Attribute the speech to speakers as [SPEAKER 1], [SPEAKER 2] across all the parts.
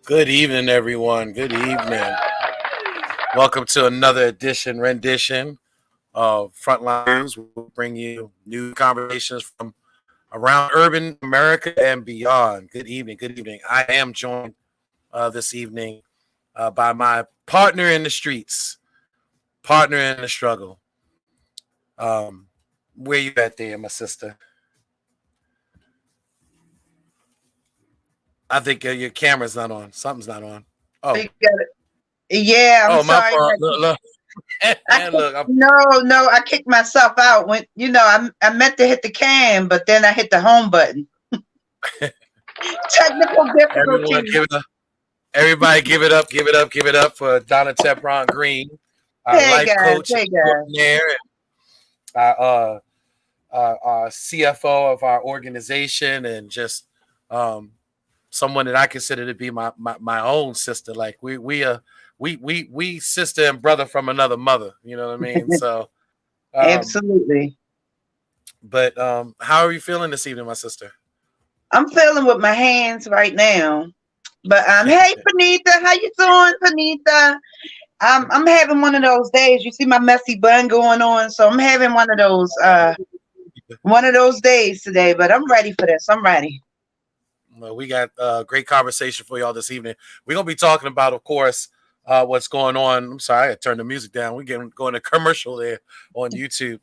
[SPEAKER 1] Good evening, everyone. Good evening. Welcome to another rendition of Frontline News. We'll bring you new conversations from around urban America and beyond. Good evening. Good evening. I am joined this evening by my partner in the streets, partner in the struggle. Um, where you at there, my sister? I think your camera's not on. Something's not on.
[SPEAKER 2] You
[SPEAKER 1] Oh,
[SPEAKER 2] got it. Yeah, I'm
[SPEAKER 1] my
[SPEAKER 2] sorry.
[SPEAKER 1] fault. Look,
[SPEAKER 2] I
[SPEAKER 1] look.
[SPEAKER 2] no, I kicked myself out when I meant to hit the cam, but then I hit the home button. Technical
[SPEAKER 1] Everyone,
[SPEAKER 2] difficulties.
[SPEAKER 1] give it up. Everybody, give it up. Give it up. Give it up for Donna Tebron Green, our
[SPEAKER 2] Hey
[SPEAKER 1] life
[SPEAKER 2] guys,
[SPEAKER 1] coach
[SPEAKER 2] hey guys.
[SPEAKER 1] extraordinaire, and our CFO of our organization, and just um, someone that I consider to be my own sister. Like we sister and brother from another mother. You know what I mean? So, um,
[SPEAKER 2] Absolutely.
[SPEAKER 1] but how are you feeling this evening, my sister?
[SPEAKER 2] I'm feeling with my hands right now. But hey Panita, how you doing, Panita? I'm having one of those days. You see my messy bun going on, so I'm having one of those days today. But I'm ready for this. I'm ready.
[SPEAKER 1] Well, we got a great conversation for y'all this evening. We're gonna be talking about, of course, what's going on. I'm sorry, I had to turn the music down. We're getting going to commercial there on YouTube.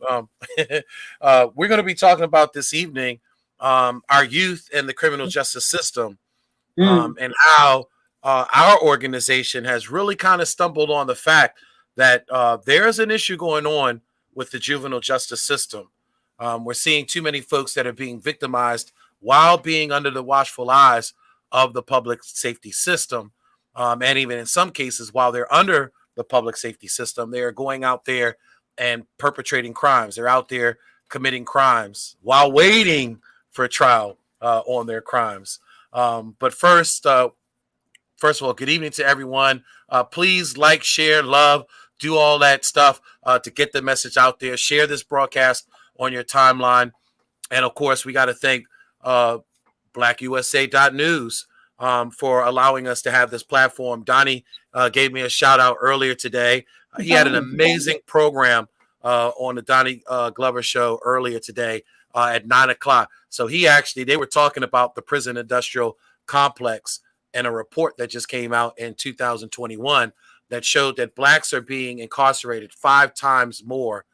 [SPEAKER 1] We're gonna be talking about this evening our youth and the criminal justice system,
[SPEAKER 2] Mm.
[SPEAKER 1] and how our organization has really kind of stumbled on the fact that there's an issue going on with the juvenile justice system. We're seeing too many folks that are being victimized while being under the watchful eyes of the public safety system. And even in some cases, while they're under the public safety system, they are going out there and perpetrating crimes. They're out there committing crimes while waiting for trial on their crimes. But first of all, good evening to everyone. Please like, share, love, do all that stuff to get the message out there. Share this broadcast on your timeline. And of course, we got to thank blackusa.news for allowing us to have this platform. Donnie gave me a shout out earlier today. He had an amazing program on the Donnie Glover show earlier today at 9 o'clock. So they were talking about the prison industrial complex and a report that just came out in 2021 that showed that blacks are being incarcerated 5 times more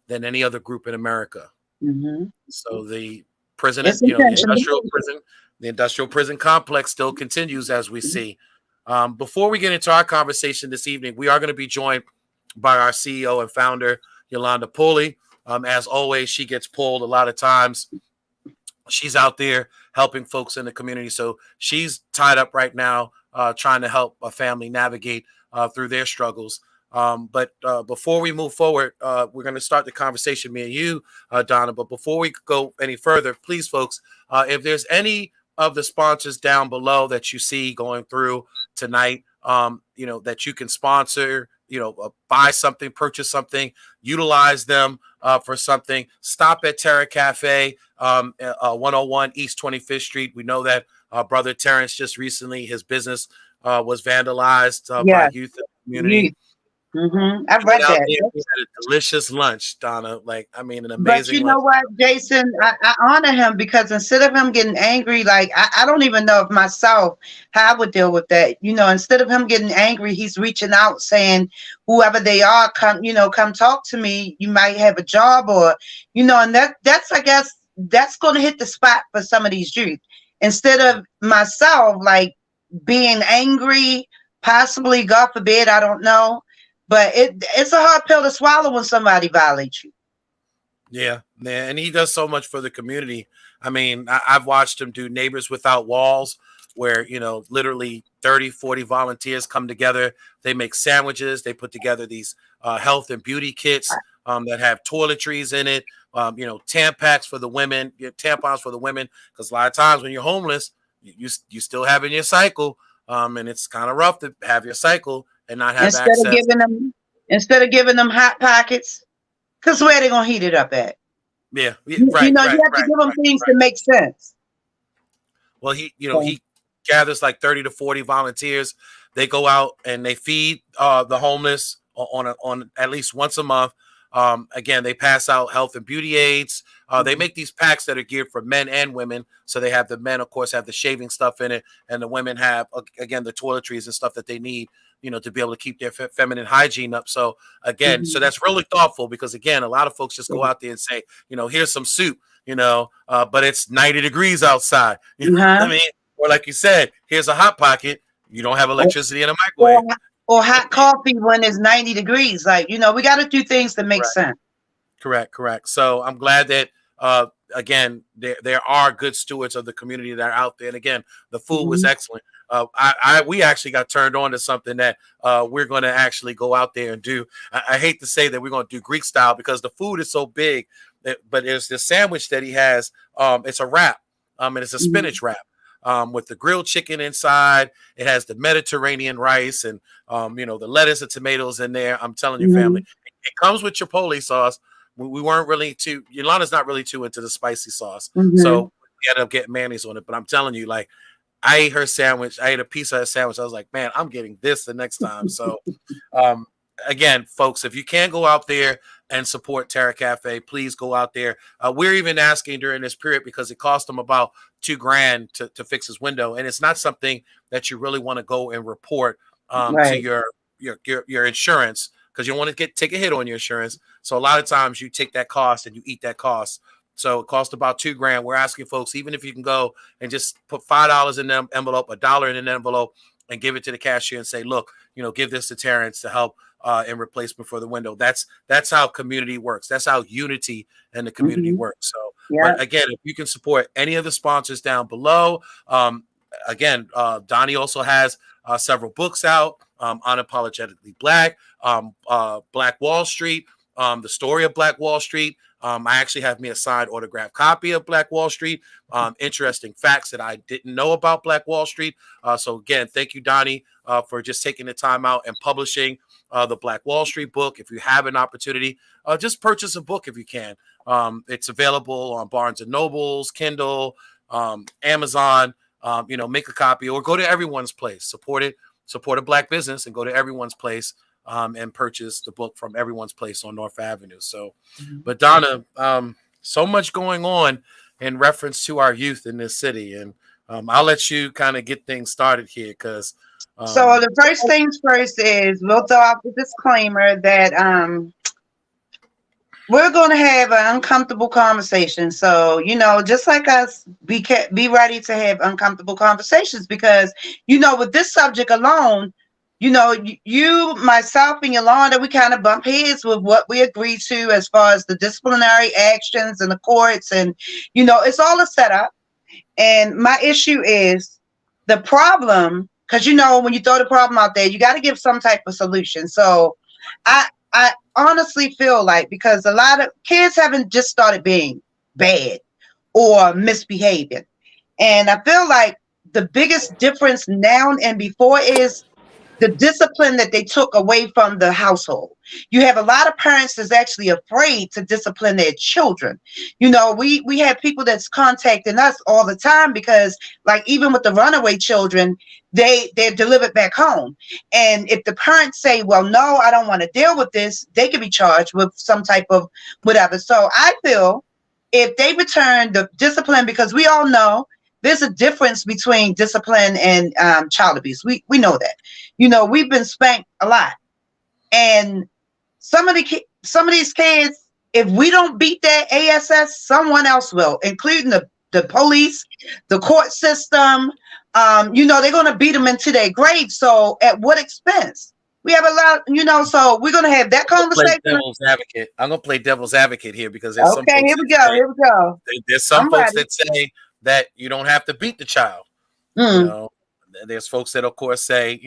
[SPEAKER 1] than any other group in America.
[SPEAKER 2] Mm-hmm.
[SPEAKER 1] So the prison,
[SPEAKER 2] It's intentional.
[SPEAKER 1] the industrial prison complex still continues as we see. Before we get into our conversation this evening, we are going to be joined by our CEO and founder, Yolanda Pulley. As always, she gets pulled a lot of times. She's out there helping folks in the community. So she's tied up right now, trying to help a family navigate through their struggles. But before we move forward, we're going to start the conversation, me and you, Donna. But before we go any further, please, folks, if there's any of the sponsors down below that you see going through tonight, that you can sponsor, buy something, purchase something, utilize them for something. Stop at Terra Cafe, 101 East 25th Street. We know that brother Terrence just recently, his business was vandalized by
[SPEAKER 2] Yeah.
[SPEAKER 1] youth in the community.
[SPEAKER 2] Mm-hmm. I
[SPEAKER 1] We went
[SPEAKER 2] read
[SPEAKER 1] out
[SPEAKER 2] that.
[SPEAKER 1] there. We had a delicious lunch, Donna. An
[SPEAKER 2] But
[SPEAKER 1] amazing
[SPEAKER 2] you know
[SPEAKER 1] lunch.
[SPEAKER 2] what, Jason, I honor him because instead of him getting angry, like I don't even know if myself how I would deal with that. Instead of him getting angry, he's reaching out saying, whoever they are, come talk to me. You might have a job and that's I guess that's gonna hit the spot for some of these youth. Instead of myself like being angry, possibly, God forbid, I don't know. But it's a hard pill to swallow when somebody violates you.
[SPEAKER 1] Yeah, man, and he does so much for the community. I mean, I've watched him do Neighbors Without Walls, where literally 30, 40 volunteers come together. They make sandwiches. They put together these health and beauty kits that have toiletries in it. Tampons for the women, tampons for the women, because a lot of times when you're homeless, you still having your cycle, and it's kind of rough to have your cycle and not have
[SPEAKER 2] Instead of
[SPEAKER 1] access.
[SPEAKER 2] giving them hot pockets, because where they gonna heat it up at?
[SPEAKER 1] Yeah,
[SPEAKER 2] You
[SPEAKER 1] right,
[SPEAKER 2] have
[SPEAKER 1] right,
[SPEAKER 2] to
[SPEAKER 1] right,
[SPEAKER 2] give them
[SPEAKER 1] right,
[SPEAKER 2] things
[SPEAKER 1] right.
[SPEAKER 2] to make sense.
[SPEAKER 1] Well,
[SPEAKER 2] So,
[SPEAKER 1] he gathers like 30 to 40 volunteers. They go out and they feed the homeless on at least once a month. Again, they pass out health and beauty aids. They make these packs that are geared for men and women. So they have the men, of course, have the shaving stuff in it, and the women have, again, the toiletries and stuff that they need, to be able to keep their feminine hygiene up. So again, so that's really thoughtful, because again, a lot of folks just go out there and say, here's some soup, but it's 90 degrees outside. You know what I mean? Or like you said, here's a hot pocket. You don't have electricity in a microwave.
[SPEAKER 2] Or hot coffee when it's 90 degrees. Like, we got to do things that make sense. Correct.
[SPEAKER 1] So I'm glad that, again, there are good stewards of the community that are out there. And again, the food was excellent. We actually got turned on to something that we're going to actually go out there and do. I hate to say that we're going to do Greek style because the food is so big, but there's this sandwich that he has. It's a wrap, and it's a spinach wrap. With the grilled chicken inside. It has the Mediterranean rice and, the lettuce and tomatoes in there. I'm telling you, family, it comes with Chipotle sauce. We weren't really Yolanda's not really too into the spicy sauce. So we ended up getting mayonnaise on it. But I'm telling you, like, I ate her sandwich. I ate a piece of her sandwich. I was like, man, I'm getting this the next time. So, again, folks, if you can go out there and support Terra Cafe, please go out there. We're even asking during this period because it cost them about $2,000 to fix his window, and it's not something that you really want to go and report to your insurance, because you want to take a hit on your insurance. So a lot of times you take that cost and you eat that cost. So it cost about $2,000. We're asking folks, even if you can go and just put $5 in the envelope, $1 in an envelope, and give it to the cashier and say, look, give this to Terrence to help in replacement for the window. That's how community works. That's how unity in the community works. So, but again, if you can support any of the sponsors down below, again, Donnie also has several books out, Unapologetically Black, Black Wall Street, the story of Black Wall Street. I actually have me a signed autographed copy of Black Wall Street. Interesting facts that I didn't know about Black Wall Street. So again, thank you, Donnie, for just taking the time out and publishing the Black Wall Street book. If you have an opportunity, just purchase a book if you can. It's available on Barnes and Nobles, Kindle, Amazon. Make a copy or go to Everyone's Place. Support a Black business and go to Everyone's Place and purchase the book from Everyone's Place on North Avenue. So, but Donna, so much going on in reference to our youth in this city, and I'll let you kind of get things started here because.
[SPEAKER 2] So the first things first is we'll throw out the disclaimer that we're going to have an uncomfortable conversation. So, just like us, be ready to have uncomfortable conversations because, with this subject alone, you, myself, and Yolanda, we kind of bump heads with what we agree to as far as the disciplinary actions and the courts. And, it's all a setup. And my issue is the problem, because, when you throw the problem out there, you got to give some type of solution. So I honestly feel like because a lot of kids haven't just started being bad or misbehaving. And I feel like the biggest difference now and before is the discipline that they took away from the household. You have a lot of parents that's actually afraid to discipline their children. We have people that's contacting us all the time because, like, even with the runaway children, they're delivered back home. And if the parents say, well, no, I don't want to deal with this, they could be charged with some type of whatever. So I feel if they return the discipline, because we all know there's a difference between discipline and child abuse. We know that. We've been spanked a lot. And some of these kids, if we don't beat their ASS, someone else will, including the police, the court system. They're going to beat them into their grave. So at what expense? We have a lot, so we're going to have that conversation.
[SPEAKER 1] I'm going to play devil's advocate here because there's some
[SPEAKER 2] folks. Here we go.
[SPEAKER 1] There's some folks that say that you don't have to beat the child. There's folks that, of course, say,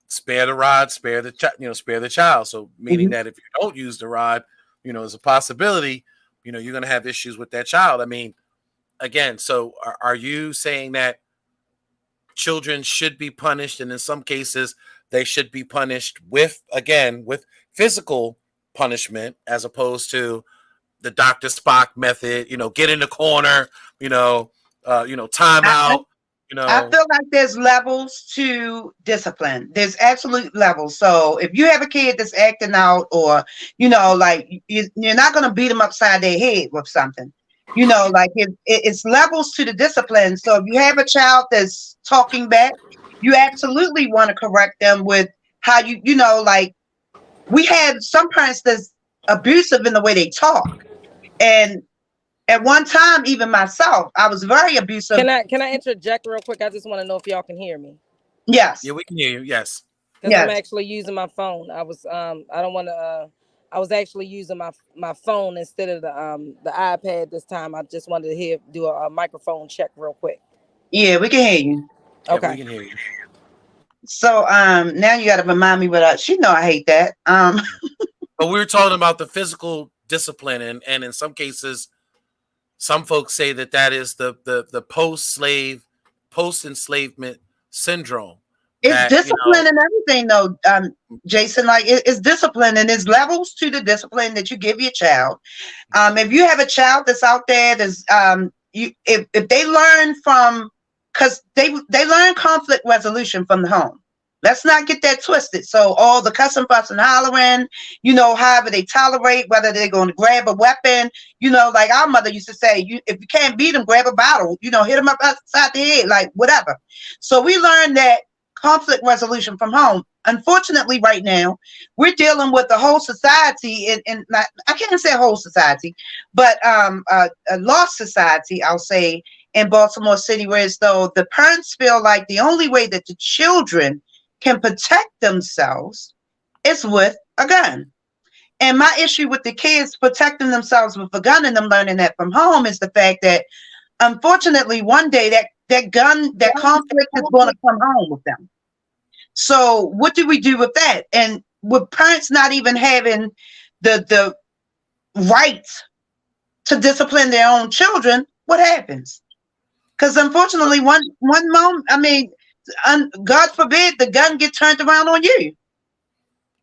[SPEAKER 1] spare the rod, spare the child. So meaning that if you don't use the rod, there's a possibility, you're going to have issues with that child. I mean, again, so are you saying that children should be punished, and in some cases they should be punished with physical punishment as opposed to the Dr. Spock method, get in the corner, time out? You
[SPEAKER 2] I
[SPEAKER 1] know,
[SPEAKER 2] feel like there's levels to discipline. There's absolute levels. So if you have a kid that's acting out, or like you're not going to beat them upside their head with something. Like it's levels to the discipline. So if you have a child that's talking back, you absolutely want to correct them with how like we have some parents that's abusive in the way they talk, and at one time, even myself, I was very abusive.
[SPEAKER 3] Can I interject real quick? I just want to know if y'all can hear me.
[SPEAKER 2] Yes,
[SPEAKER 1] yeah, we can hear you. Yes.
[SPEAKER 3] Because I'm
[SPEAKER 2] yes.
[SPEAKER 3] actually using my phone. I don't want to I was actually using my phone instead of the iPad this time. I just wanted to do a microphone check real quick.
[SPEAKER 2] Yeah, we can hear you.
[SPEAKER 1] Yeah, we
[SPEAKER 3] Okay.
[SPEAKER 1] can hear you.
[SPEAKER 2] So now you got to remind me what she know I hate that.
[SPEAKER 1] But we were talking about the physical discipline, and in some cases, some folks say that is the post enslavement syndrome.
[SPEAKER 2] It's
[SPEAKER 1] That
[SPEAKER 2] discipline and everything, though, Jason. Like it's discipline, and there's levels to the discipline that you give your child. If you have a child that's out there, there's if they learn from, because they learn conflict resolution from the home. Let's not get that twisted. So all the cussing, fussing, hollering, however they tolerate, whether they're going to grab a weapon, like our mother used to say, if you can't beat them, grab a bottle, hit them up upside the head, like whatever. So we learned that conflict resolution from home. Unfortunately, right now, we're dealing with the whole society, and I can't say whole society, but a lost society, I'll say, in Baltimore City, where as though the parents feel like the only way that the children can protect themselves is with a gun. And my issue with the kids protecting themselves with a gun and them learning that from home is the fact that, unfortunately, one day that gun, that conflict is going to come home with them. So what do we do with that? And with parents not even having the right to discipline their own children, what happens? Because unfortunately, one moment, God forbid, the gun get turned around on you.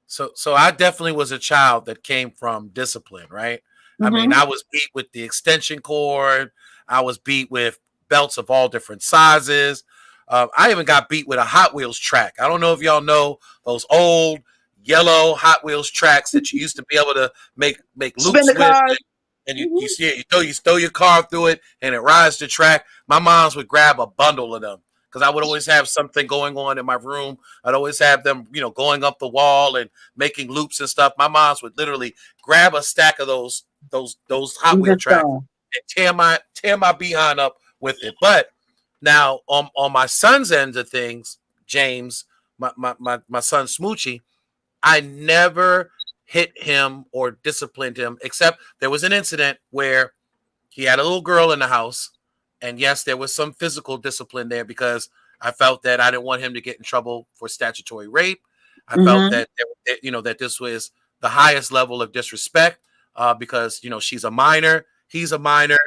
[SPEAKER 1] So I definitely was a child that came from discipline, right?
[SPEAKER 2] Mm-hmm.
[SPEAKER 1] I mean, I was beat with the extension cord. I was beat with belts of all different sizes. I even got beat with a Hot Wheels track. I don't know if y'all know those old yellow Hot Wheels tracks that you used to be able to make loops with, and you see it, you throw your car through it, and it rides the track. My moms would grab a bundle of them because I would always have something going on in my room. I'd always have them, going up the wall and making loops and stuff. My moms would literally grab a stack of those Hot Wheel tracks and tear my behind up with it. But now on my son's end of things, James, my son Smoochie, I never hit him or disciplined him, except there was an incident where he had a little girl in the house. And yes, there was some physical discipline there because I felt that I didn't want him to get in trouble for statutory rape. I felt that, that this was the highest level of disrespect because, she's a minor, he's a minor,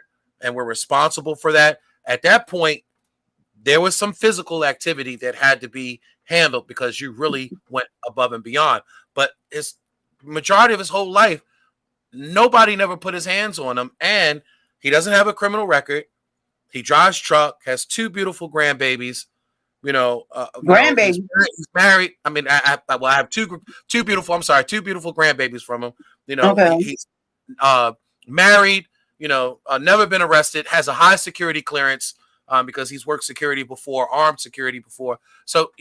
[SPEAKER 1] and we're responsible for that. At that point, there was some physical activity that had to be handled because you really went above and beyond. But his majority of his whole life, nobody never put his hands on him, and he doesn't have a criminal record. He drives truck, has 2 beautiful grandbabies.
[SPEAKER 2] Grandbabies.
[SPEAKER 1] He's married. I mean, I have two beautiful grandbabies from him.
[SPEAKER 2] Okay.
[SPEAKER 1] He's married. Never been arrested. Has a high security clearance because he's worked security before, armed security before. So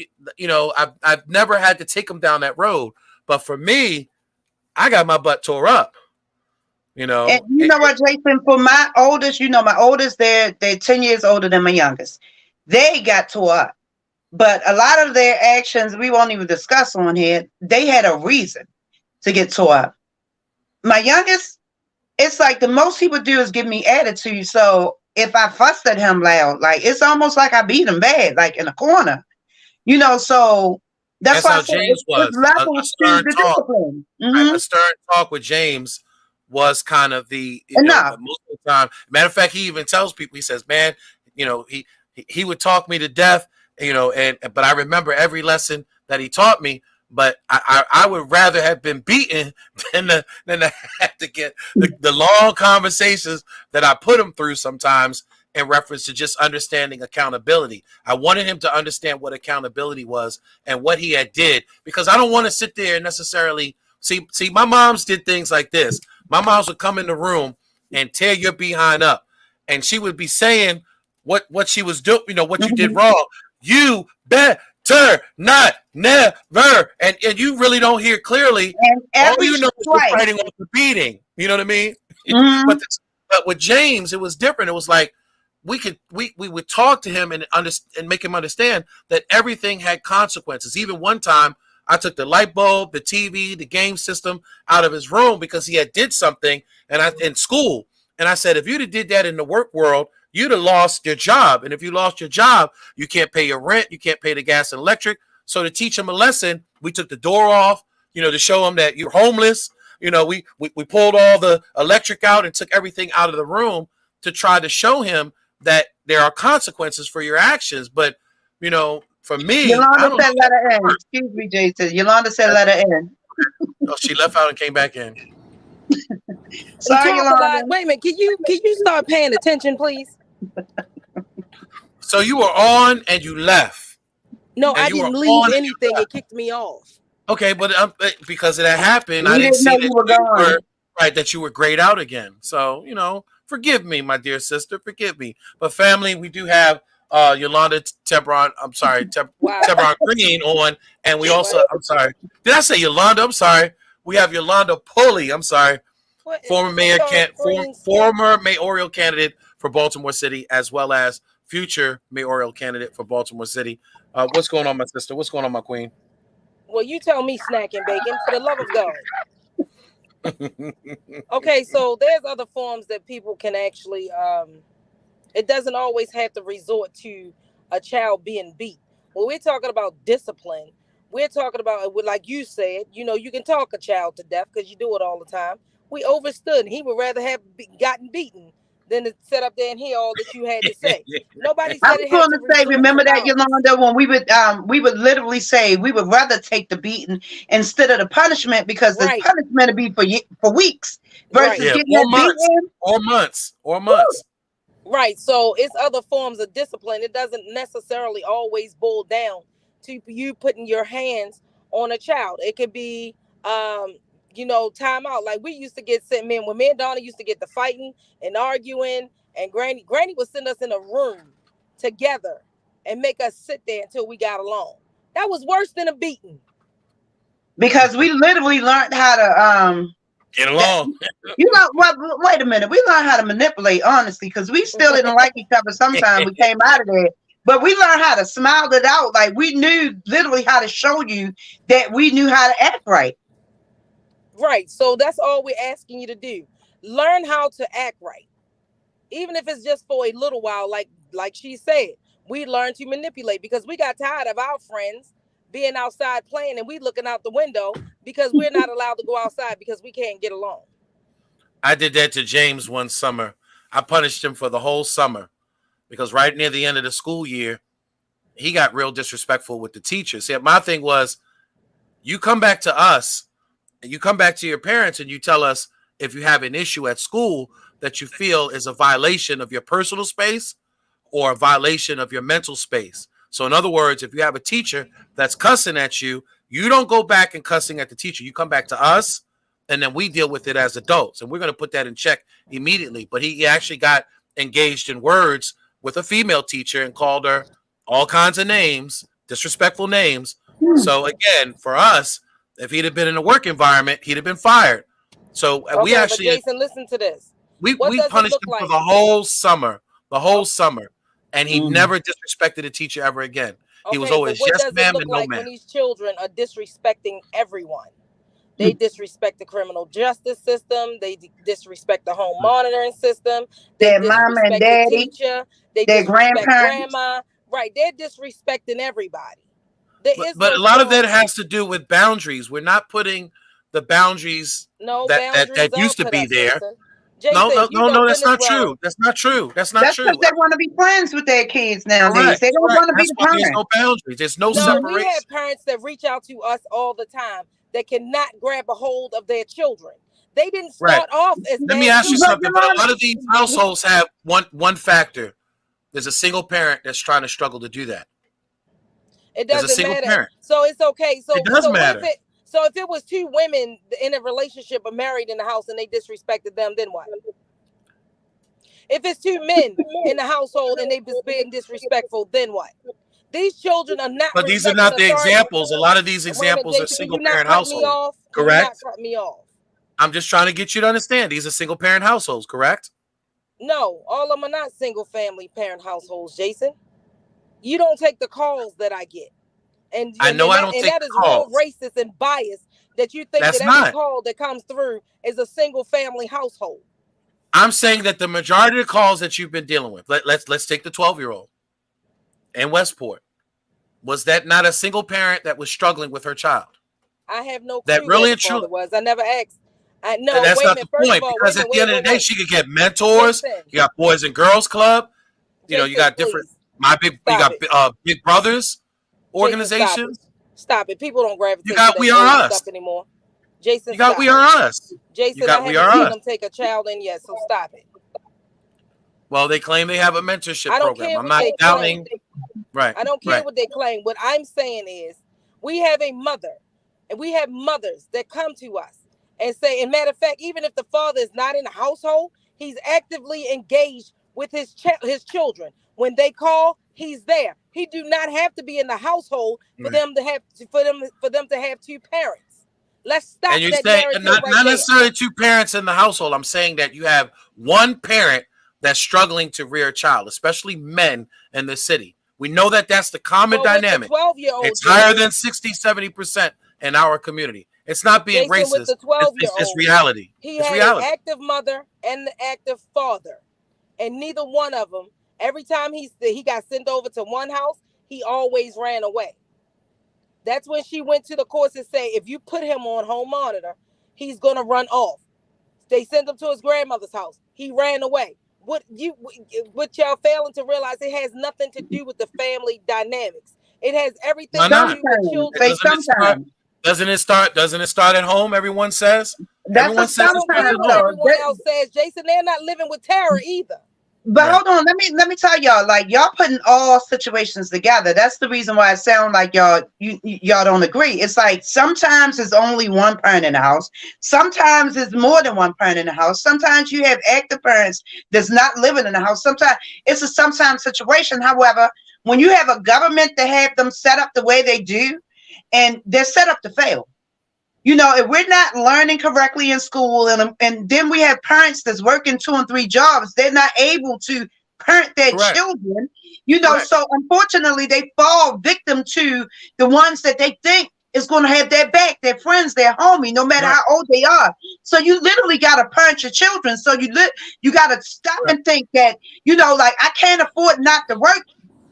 [SPEAKER 1] I've never had to take him down that road. But for me, I got my butt tore up.
[SPEAKER 2] And you know what, Jason? For my oldest, they're 10 years older than my youngest. They got tore up. But a lot of their actions, we won't even discuss on here. They had a reason to get tore up. My youngest, it's like the most he would do is give me attitude. So if I fussed at him loud, like it's almost like I beat him bad, like in a corner. So that's why
[SPEAKER 1] how James was.
[SPEAKER 2] Levels to the discipline.
[SPEAKER 1] A stern talk with James was kind of the
[SPEAKER 2] enough.
[SPEAKER 1] Most of the time. Matter of fact, he even tells people, he says, man, he would talk me to death, but I remember every lesson that he taught me. But I would rather have been beaten than to have to get the long conversations that I put him through sometimes. in reference to just understanding accountability. I wanted him to understand what accountability was and what he had did, because I don't want to sit there and necessarily see my moms did things like this. My moms would come in the room and tear your behind up, and she would be saying what she was doing, what you did wrong. You better not, never, and you really don't hear clearly.
[SPEAKER 2] And
[SPEAKER 1] all you know is you're fighting off the beating. You know what I mean? But with James, it was different. It was like we would talk to him and make him understand that everything had consequences. Even one time, I took the light bulb, the TV, the game system out of his room because he had did something in school. And I said, if you'd have did that in the work world, you'd have lost your job. And if you lost your job, you can't pay your rent, you can't pay the gas and electric. So to teach him a lesson, we took the door off, to show him that you're homeless. We pulled all the electric out and took everything out of the room to try to show him that there are consequences for your actions. But, for me,
[SPEAKER 2] Yolanda said let her in. Excuse me, Jason. Yolanda said let her in.
[SPEAKER 1] Oh, she left out and came back in.
[SPEAKER 2] Sorry, Yolanda.
[SPEAKER 3] Wait a minute. Can you start paying attention, please?
[SPEAKER 1] So you were on and you left.
[SPEAKER 3] No, I didn't leave anything. It kicked me off.
[SPEAKER 1] Okay, but because that happened,
[SPEAKER 2] I didn't see that
[SPEAKER 1] you were grayed out again. So, forgive me, my dear sister. Forgive me. But family, we do have Yolanda Tebron. I'm sorry, Tebron Green on, and we also. I'm sorry. Did I say Yolanda? I'm sorry. We have Yolanda Pulley. I'm sorry. Former mayoral candidate for Baltimore City, as well as future mayoral candidate for Baltimore City. What's going on, my sister? What's going on, my queen?
[SPEAKER 3] Well, you tell me, snacking bacon, for the love of God. Okay, so there's other forms that people can actually. It doesn't always have to resort to a child being beat. When we're talking about discipline, we're talking about, like you said, you can talk a child to death because you do it all the time. We overstood. He would rather have gotten beaten than to sit up there and hear all that you had to say. Nobody said it. I was going
[SPEAKER 2] to say, remember that, Yolanda, when we would literally say we would rather take the beating instead of the punishment, because the punishment would be for weeks versus getting that
[SPEAKER 1] or months.
[SPEAKER 3] Right. So it's other forms of discipline. It doesn't necessarily always boil down to you putting your hands on a child. It could be, time out. Like we used to get sent, when me and Donna used to get the fighting and arguing, and Granny would send us in a room together and make us sit there until we got along. That was worse than a beating.
[SPEAKER 2] Because we literally learned how to
[SPEAKER 1] get along.
[SPEAKER 2] Wait a minute. We learned how to manipulate, honestly, because we still didn't like each other. Sometimes we came out of there, but we learned how to smile it out. Like we knew literally how to show you that we knew how to act right.
[SPEAKER 3] Right. So that's all we're asking you to do. Learn how to act right. Even if it's just for a little while, like she said, we learned to manipulate because we got tired of our friends being outside playing and we looking out the window because we're not allowed to go outside because we can't get along.
[SPEAKER 1] I did that to James one summer. I punished him for the whole summer because right near the end of the school year, he got real disrespectful with the teachers. See, my thing was, you come back to us and you come back to your parents and you tell us if you have an issue at school that you feel is a violation of your personal space or a violation of your mental space. So in other words, if you have a teacher that's cussing at you, you don't go back and cussing at the teacher. You come back to us and then we deal with it as adults. And we're going to put that in check immediately. But he actually got engaged in words with a female teacher and called her all kinds of names, disrespectful names. So again, for us, if he'd have been in a work environment, he'd have been fired. So we actually,
[SPEAKER 3] Jason, listen to this.
[SPEAKER 1] We punished him for the whole summer, and he never disrespected a teacher ever again. He was always yes, ma'am, and no, ma'am.
[SPEAKER 3] When these children are disrespecting everyone, they disrespect the criminal justice system. They disrespect the home monitoring system.
[SPEAKER 2] Their mom and daddy,
[SPEAKER 3] teacher,
[SPEAKER 2] their grandparents,
[SPEAKER 3] grandma. Right, they're disrespecting everybody.
[SPEAKER 1] But a lot of that has to do with boundaries. We're not putting the boundaries that used to be there.
[SPEAKER 3] Jason,
[SPEAKER 1] no, that's not true. That's not true. That's not true.
[SPEAKER 2] That's because they want to be friends with their kids nowadays. Correct. They don't want to be the parents.
[SPEAKER 1] There's no boundaries. There's no separation.
[SPEAKER 3] We have parents that reach out to us all the time that cannot grab a hold of their children. They didn't start off as.
[SPEAKER 1] Let me ask you something. But a lot of these households have one factor. there's a single parent that's trying to struggle to do that.
[SPEAKER 3] It
[SPEAKER 1] There's a
[SPEAKER 3] doesn't
[SPEAKER 1] single
[SPEAKER 3] matter.
[SPEAKER 1] parent.
[SPEAKER 3] So it's okay. So
[SPEAKER 1] It does
[SPEAKER 3] so
[SPEAKER 1] matter.
[SPEAKER 3] if it was two women in a relationship or married in the house and they disrespected them, then what? If it's two men in the household and they've been disrespectful, then what? These children are not.
[SPEAKER 1] But these are not the examples. A lot of these examples are single parent households. Correct?
[SPEAKER 3] Cut me off.
[SPEAKER 1] I'm just trying to get you to understand. These are single parent households, correct?
[SPEAKER 3] No, all of them are not single family parent households, Jason. You don't take the calls that I get. And
[SPEAKER 1] I know I don't take
[SPEAKER 3] that is
[SPEAKER 1] calls.
[SPEAKER 3] real racist and biased that you think
[SPEAKER 1] That's
[SPEAKER 3] that every
[SPEAKER 1] not.
[SPEAKER 3] call that comes through is a single family household.
[SPEAKER 1] I'm saying that the majority of the calls that you've been dealing with, let's take the 12-year-old in Westport. Was that not a single parent that was struggling with her child?
[SPEAKER 3] I have no clue
[SPEAKER 1] that really
[SPEAKER 3] where the father was. I never asked. No,
[SPEAKER 1] and that's
[SPEAKER 3] wait a
[SPEAKER 1] not
[SPEAKER 3] minute.
[SPEAKER 1] the
[SPEAKER 3] First
[SPEAKER 1] point,
[SPEAKER 3] of all,
[SPEAKER 1] because at the end of the day,
[SPEAKER 3] wait.
[SPEAKER 1] she could get mentors.
[SPEAKER 3] Jason.
[SPEAKER 1] You got Boys and Girls Club. You know, you got
[SPEAKER 3] Jason,
[SPEAKER 1] different.
[SPEAKER 3] please.
[SPEAKER 1] We got Big Brothers organizations.
[SPEAKER 3] Jason, stop it. People don't gravitate
[SPEAKER 1] You got
[SPEAKER 3] to
[SPEAKER 1] We
[SPEAKER 3] that
[SPEAKER 1] Are
[SPEAKER 3] old
[SPEAKER 1] Us
[SPEAKER 3] stuff anymore. Jason,
[SPEAKER 1] You got
[SPEAKER 3] stop
[SPEAKER 1] We
[SPEAKER 3] it.
[SPEAKER 1] Are Us.
[SPEAKER 3] Jason,
[SPEAKER 1] You got
[SPEAKER 3] I
[SPEAKER 1] We
[SPEAKER 3] haven't
[SPEAKER 1] Are
[SPEAKER 3] seen
[SPEAKER 1] Us.
[SPEAKER 3] them take a child in yet, so stop it.
[SPEAKER 1] Well, they claim they have a mentorship
[SPEAKER 3] I don't
[SPEAKER 1] program.
[SPEAKER 3] care
[SPEAKER 1] I'm
[SPEAKER 3] what
[SPEAKER 1] not
[SPEAKER 3] they
[SPEAKER 1] doubting.
[SPEAKER 3] claim.
[SPEAKER 1] Right.
[SPEAKER 3] I don't care
[SPEAKER 1] right.
[SPEAKER 3] what they claim. What I'm saying is we have a mother and we have mothers that come to us and say, and matter of fact, even if the father is not in the household, he's actively engaged with his children. When they call, he's there. He do not have to be in the household for them to have two parents. Let's stop
[SPEAKER 1] And you're
[SPEAKER 3] that
[SPEAKER 1] saying
[SPEAKER 3] narrative
[SPEAKER 1] not
[SPEAKER 3] right
[SPEAKER 1] necessarily two parents in the household. I'm saying that you have one parent that's struggling to rear a child, especially men in the city. We know that that's the common dynamic.
[SPEAKER 3] 12-year-old,
[SPEAKER 1] it's higher than 60, 70% in our community. It's not being
[SPEAKER 3] Jason,
[SPEAKER 1] racist.
[SPEAKER 3] With the 12-year-old,
[SPEAKER 1] it's just reality.
[SPEAKER 3] He
[SPEAKER 1] it's
[SPEAKER 3] had
[SPEAKER 1] reality.
[SPEAKER 3] an active mother and an active father, and neither one of them. Every time he got sent over to one house, he always ran away. That's when she went to the courts and say, if you put him on home monitor, he's gonna run off. They sent him to his grandmother's house. He ran away. What y'all failing to realize, it has nothing to do with the family dynamics. It has everything to do with children.
[SPEAKER 1] Doesn't it start at home? Everyone says.
[SPEAKER 2] Everyone says
[SPEAKER 3] everyone else says. Jason, they're not living with terror either.
[SPEAKER 2] But hold on, let me tell y'all, like, y'all putting all situations together. That's the reason why it sounds like y'all don't agree. It's like sometimes it's only one parent in the house. Sometimes it's more than one parent in the house. Sometimes you have active parents that's not living in the house. Sometimes it's a sometimes situation. However, when you have a government that have them set up the way they do, and they're set up to fail. You know, if we're not learning correctly in school, and then we have parents that's working 2 and 3 jobs, they're not able to parent their children. You know, so unfortunately, they fall victim to the ones that they think is going to have their back, their friends, their homie, no matter how old they are. So you literally got to parent your children. So you got to stop and think that, you know, like, I can't afford not to work.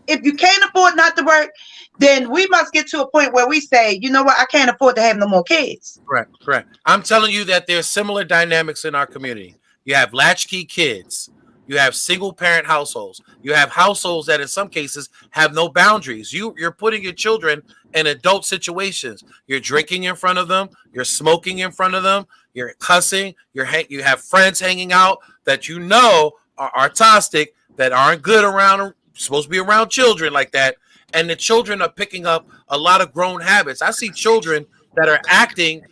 [SPEAKER 2] If you can't afford not to work, then we must get to a point where we say, you know what, I can't afford to have no more kids.
[SPEAKER 1] Correct. I'm telling you that there's similar dynamics in our community. You have latchkey kids. You have single parent households. You have households that in some cases have no boundaries. You're putting your children in adult situations. You're drinking in front of them. You're smoking in front of them. You're cussing. You have friends hanging out that you know are toxic, that aren't good around, supposed to be around children like that. And the children are picking up a lot of grown habits. I see children that are acting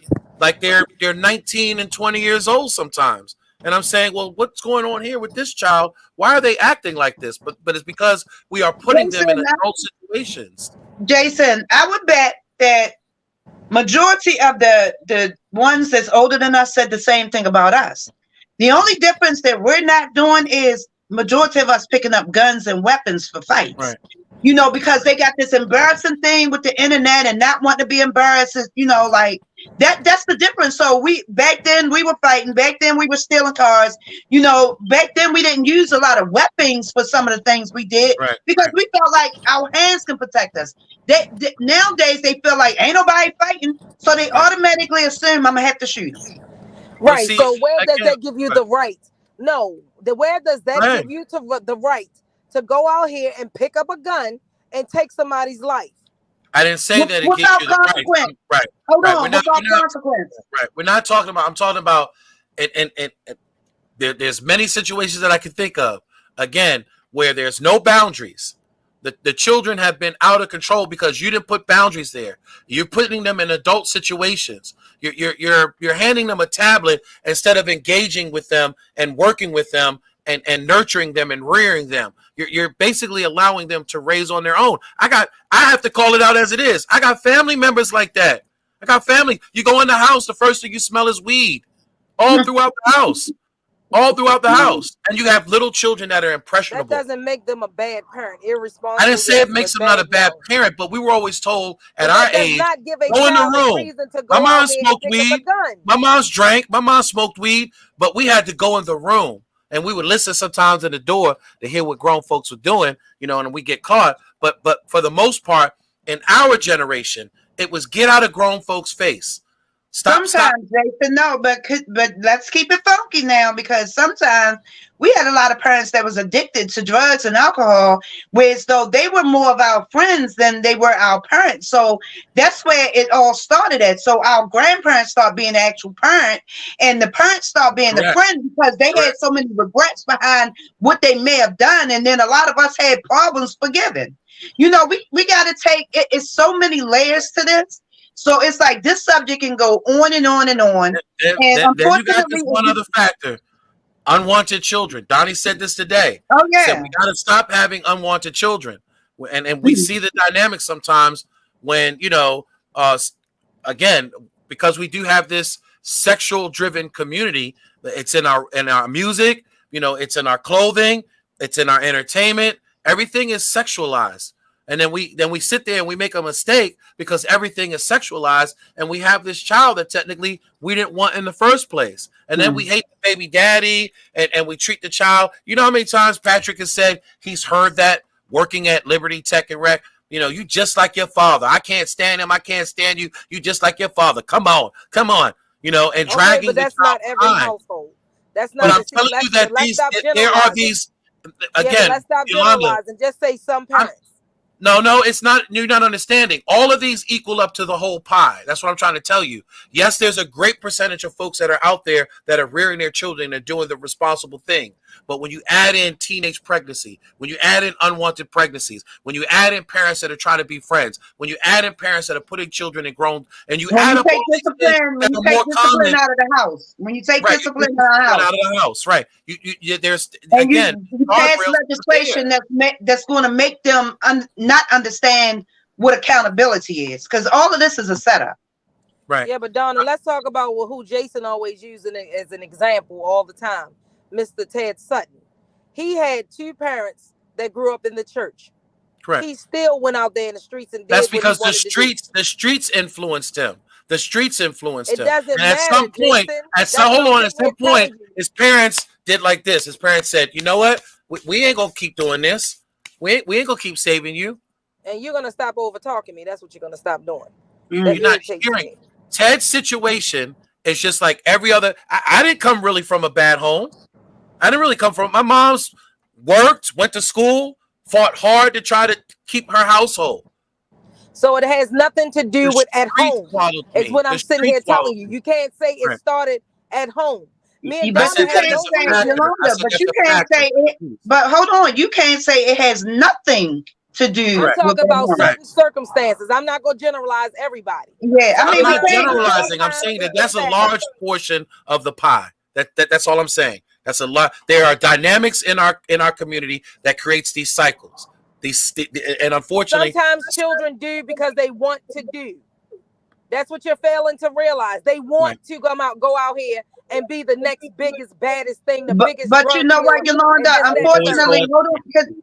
[SPEAKER 1] like they're 19 and 20 years old sometimes. And I'm saying, well, what's going on here with this child? Why are they acting like this? But it's because we are putting them in adult situations.
[SPEAKER 2] Jason, I would bet that majority of the ones that's older than us said the same thing about us. The only difference that we're not doing is majority of us picking up guns and weapons for fights.
[SPEAKER 1] Right.
[SPEAKER 2] You know, because they got this embarrassing thing with the internet and not wanting to be embarrassed, you know, like that's the difference. So back then we were fighting, back then we were stealing cars, you know, back then we didn't use a lot of weapons for some of the things we did because we felt like our hands can protect us. Nowadays they feel like ain't nobody fighting, so they automatically assume I'm gonna have to shoot them.
[SPEAKER 3] Right. See, so where does that give you the right? No, where does that give you the right to go out here and pick up a gun and take somebody's life?
[SPEAKER 1] I didn't say that it gives you the right. Right.
[SPEAKER 2] Hold on. Without consequence.
[SPEAKER 1] Right. We're not talking about. I'm talking about. And there's many situations that I can think of. Again, where there's no boundaries. The children have been out of control because you didn't put boundaries there. You're putting them in adult situations. You're handing them a tablet instead of engaging with them and working with them and nurturing them and rearing them. You're basically allowing them to raise on their own. I have to call it out as it is. I got family members like that. I got family. You go in the house, the first thing you smell is weed all throughout the house. All throughout the house. And you have little children that are impressionable.
[SPEAKER 3] That doesn't make them a bad parent. Irresponsible.
[SPEAKER 1] I didn't say it makes them not a bad parent, but we were always told at our age, go in the room. My mom smoked weed. My mom's drank. My mom smoked weed, but we had to go in the room. And we would listen sometimes in the door to hear what grown folks were doing, and we get caught. But for the most part, in our generation, it was get out of grown folks' face.
[SPEAKER 2] Sometimes, Jason, no, but let's keep it funky now, because sometimes we had a lot of parents that was addicted to drugs and alcohol, whereas though they were more of our friends than they were our parents. So that's where it all started at. So our grandparents start being the actual parent, and the parents start being the friend, because they had so many regrets behind what they may have done, and then a lot of us had problems forgiving. We got to take it. It's so many layers to this. So it's like this subject can go on and on and on.
[SPEAKER 1] Then you got this one other factor: unwanted children. Donnie said this today.
[SPEAKER 2] Oh yeah,
[SPEAKER 1] said we got to stop having unwanted children, and we see the dynamic sometimes when again, because we do have this sexual-driven community. It's in our music, it's in our clothing, it's in our entertainment. Everything is sexualized. And then we sit there and we make a mistake because everything is sexualized, and we have this child that technically we didn't want in the first place. And then we hate the baby daddy, and we treat the child. You know how many times Patrick has said he's heard that working at Liberty Tech and Rec? You just like your father. I can't stand him. I can't stand you. You just like your father. Come on. And dragging.
[SPEAKER 3] But that's not every household. That's not.
[SPEAKER 1] But I'm telling you that there are these. Again,
[SPEAKER 3] let's stop generalizing. Just say some parents.
[SPEAKER 1] No, it's not. You're not understanding. All of these equal up to the whole pie. That's what I'm trying to tell you. Yes, there's a great percentage of folks that are out there that are rearing their children and doing the responsible thing. But when you add in teenage pregnancy, when you add in unwanted pregnancies, when you add in parents that are trying to be friends, when you add in parents that are putting children in grown, and you add up all these things that are more common
[SPEAKER 2] out of the house. When you take discipline out
[SPEAKER 1] of the house, right? There's
[SPEAKER 2] and
[SPEAKER 1] again,
[SPEAKER 2] you pass legislation that's going to make them not understand what accountability is, because all of this is a setup.
[SPEAKER 1] Right.
[SPEAKER 3] Yeah, but Donna, let's talk about who Jason always using as an example all the time. Mr. Ted Sutton. He had two parents that grew up in the church.
[SPEAKER 1] Correct.
[SPEAKER 3] He still went out there in the streets and did
[SPEAKER 1] that's because
[SPEAKER 3] what he
[SPEAKER 1] the streets influenced him. The streets influenced him.
[SPEAKER 3] It doesn't matter,
[SPEAKER 1] at some point, his parents did like this. His parents said, "You know what? We ain't gonna keep doing this. We ain't gonna keep saving you.
[SPEAKER 3] And you're gonna stop over talking me. That's what you're gonna stop doing."
[SPEAKER 1] You're not hearing. Ted's situation is just like every other. I didn't come really from a bad home. I didn't really come from. My mom's worked, went to school, fought hard to try to keep her household.
[SPEAKER 3] So it has nothing to do with at home. It's what I'm sitting here telling you. You can't say it started at home.
[SPEAKER 2] But you can't say it. But hold on, you can't say it has nothing to do.
[SPEAKER 3] I'm talking about certain circumstances. I'm not going to generalize everybody.
[SPEAKER 2] Yeah,
[SPEAKER 1] I'm not generalizing. I'm saying that's a large portion of the pie. That's all I'm saying. That's a lot. There are dynamics in our community that creates these cycles. And unfortunately,
[SPEAKER 3] sometimes children do because they want to do. That's what you're failing to realize. They want to go out here and be the next biggest, baddest thing, biggest.
[SPEAKER 2] But you know what, Yolanda? Unfortunately,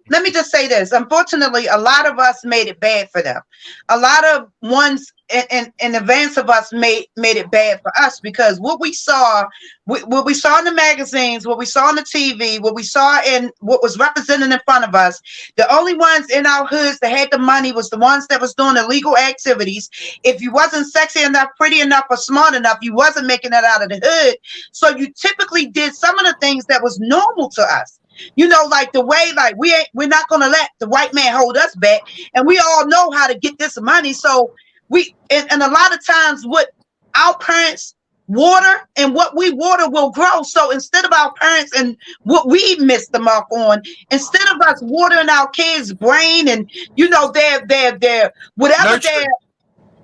[SPEAKER 2] let me just say this. Unfortunately, a lot of us made it bad for them. A lot of ones in advance of us made it bad for us, because what we saw in the magazines, what we saw on the TV, what we saw in what was represented in front of us, the only ones in our hoods that had the money was the ones that was doing illegal activities. If you wasn't sexy enough, pretty enough, or smart enough, you wasn't making that out of the hood. So you typically did some of the things that was normal to us. Like the way, like we're not gonna let the white man hold us back, and we all know how to get this money. So and a lot of times what our parents water, and what we water will grow. So instead of our parents and what we missed the mark on, instead of us watering our kids' brain and their whatever
[SPEAKER 1] Nurturing.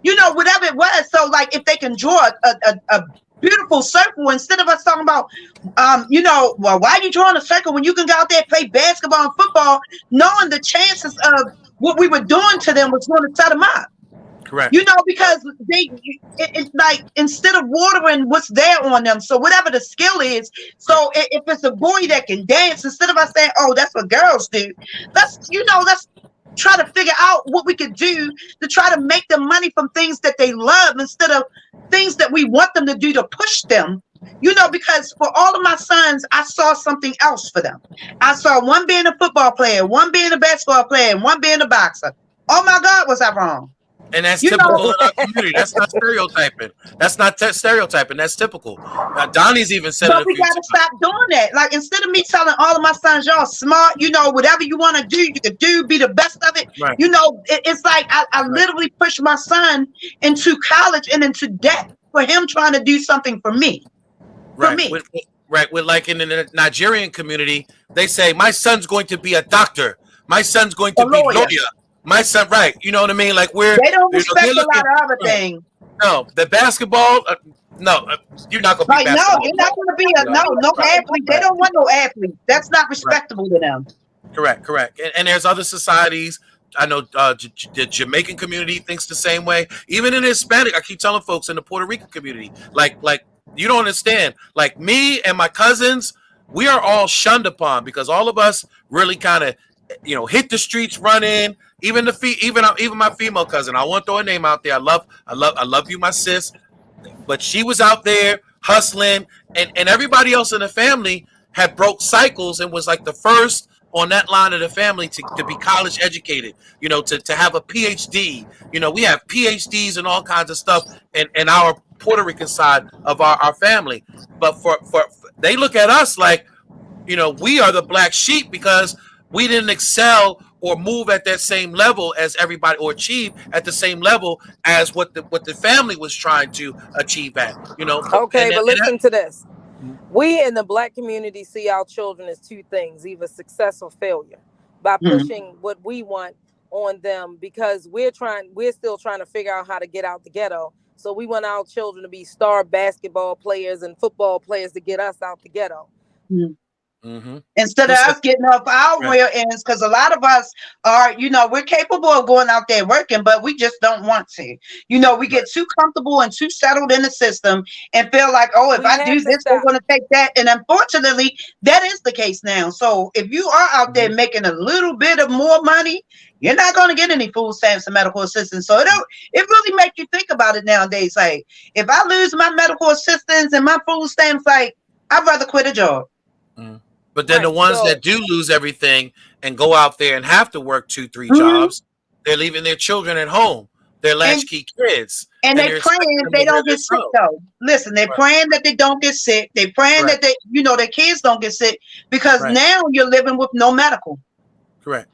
[SPEAKER 2] whatever it was. So like if they can draw a beautiful circle, instead of us talking about well, why are you drawing a circle when you can go out there and play basketball and football, knowing the chances of what we were doing to them was going to set them up.
[SPEAKER 1] Correct.
[SPEAKER 2] Because it's like instead of watering what's there on them, so whatever the skill is, so if it's a boy that can dance, instead of us saying, oh, that's what girls do, let's try to figure out what we could do to try to make them money from things that they love instead of things that we want them to do to push them. Because for all of my sons, I saw something else for them. I saw one being a football player, one being a basketball player, and one being a boxer. Oh my God, was I wrong?
[SPEAKER 1] And that's typical in our community. That's not stereotyping. That's not stereotyping. That's typical. Donnie's even said it.
[SPEAKER 2] But we got to stop doing that. Like, instead of me telling all of my sons, y'all smart, whatever you want to do, you can do, be the best of it.
[SPEAKER 1] Right.
[SPEAKER 2] It's like I literally pushed my son into college and into debt for him trying to do something for me.
[SPEAKER 1] Right. With like in the Nigerian community, they say, my son's going to be a doctor. My son's going to be a lawyer. My son, right? You know what I mean? Like
[SPEAKER 2] they don't respect a lot of other things.
[SPEAKER 1] No, the basketball. No, you're not gonna be.
[SPEAKER 2] Like, no, you're not gonna be no athlete. They don't want no athlete. That's not respectable to them.
[SPEAKER 1] Correct. And there's other societies. I know the Jamaican community thinks the same way. Even in Hispanic, I keep telling folks in the Puerto Rican community, like you don't understand. Like me and my cousins, we are all shunned upon because all of us really kind of, hit the streets running. Even my female cousin, I won't throw her name out there. I love you, my sis. But she was out there hustling, and everybody else in the family had broke cycles and was like the first on that line of the family to be college educated, to have a PhD. We have PhDs and all kinds of stuff in our Puerto Rican side of our family. But for they look at us like, we are the black sheep because we didn't excel or move at that same level as everybody, or achieve at the same level as what the family was trying to achieve at.
[SPEAKER 3] Okay, but listen to this. We in the black community see our children as two things: either success or failure. By pushing what we want on them, because we're still trying to figure out how to get out the ghetto. So we want our children to be star basketball players and football players to get us out the ghetto.
[SPEAKER 2] Instead of us getting off our real ends, because a lot of us are, we're capable of going out there working, but we just don't want to. We get too comfortable and too settled in the system and feel like, oh, if I do this, they're going to take that. And unfortunately, that is the case now. So if you are out there making a little bit of more money, you're not going to get any food stamps and medical assistance. So it really makes you think about it nowadays. Like, if I lose my medical assistance and my food stamps, like, I'd rather quit a job.
[SPEAKER 1] But then the ones that do lose everything and go out there and have to work 2-3 jobs, they're leaving their children at home. They're latchkey kids.
[SPEAKER 2] And they're praying they don't get sick, though. Listen, they're praying that they don't get sick. They're praying that their kids don't get sick, because now you're living with no medical.
[SPEAKER 1] Correct.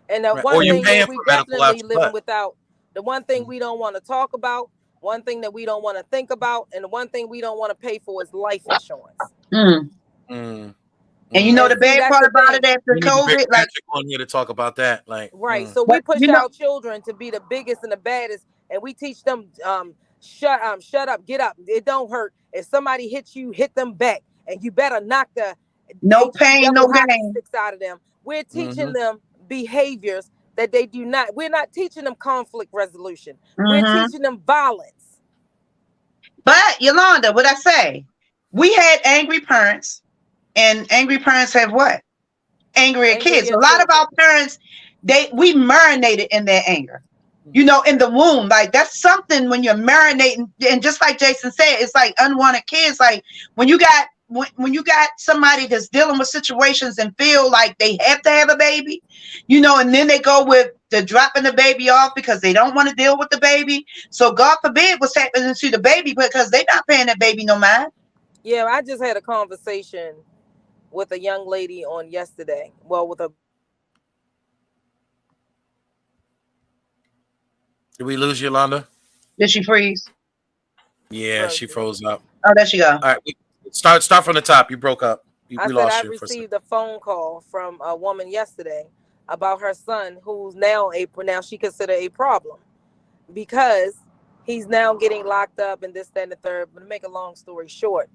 [SPEAKER 3] And the one thing that we definitely living without, the one thing we don't want to talk about, one thing that we don't want to think about, and the one thing we don't want to pay for is life insurance.
[SPEAKER 2] And the bad part about it after COVID, like,
[SPEAKER 1] on here to talk about that, like,
[SPEAKER 3] so we push our children to be the biggest and the baddest, and we teach them shut up, get up, it don't hurt. If somebody hits you, hit them back, and you better knock the
[SPEAKER 2] no pain, no gain
[SPEAKER 3] out of them. We're teaching them behaviors that they do not. We're not teaching them conflict resolution. We're teaching them violence.
[SPEAKER 2] But Yolanda, what I say, we had angry parents. And angry parents have what? Angry kids. A lot of our parents, we marinated in their anger. In the womb. Like, that's something when you're marinating. And just like Jason said, it's like unwanted kids. Like, when you got somebody that's dealing with situations and feel like they have to have a baby, and then they go with the dropping the baby off because they don't want to deal with the baby. So God forbid what's happening to the baby, because they're not paying that baby no mind.
[SPEAKER 3] Yeah, I just had a conversation with a young lady on yesterday. Well,
[SPEAKER 1] Did we lose Yolanda?
[SPEAKER 2] Did she freeze?
[SPEAKER 1] Yeah, she froze up.
[SPEAKER 2] Oh, there she go.
[SPEAKER 1] All right, start from the top. You broke up. We
[SPEAKER 3] I said
[SPEAKER 1] lost
[SPEAKER 3] I
[SPEAKER 1] you for a second.
[SPEAKER 3] received a phone call from a woman yesterday about her son, who's now she considered a problem because he's now getting locked up and this, that, and the third. But to make a long story short,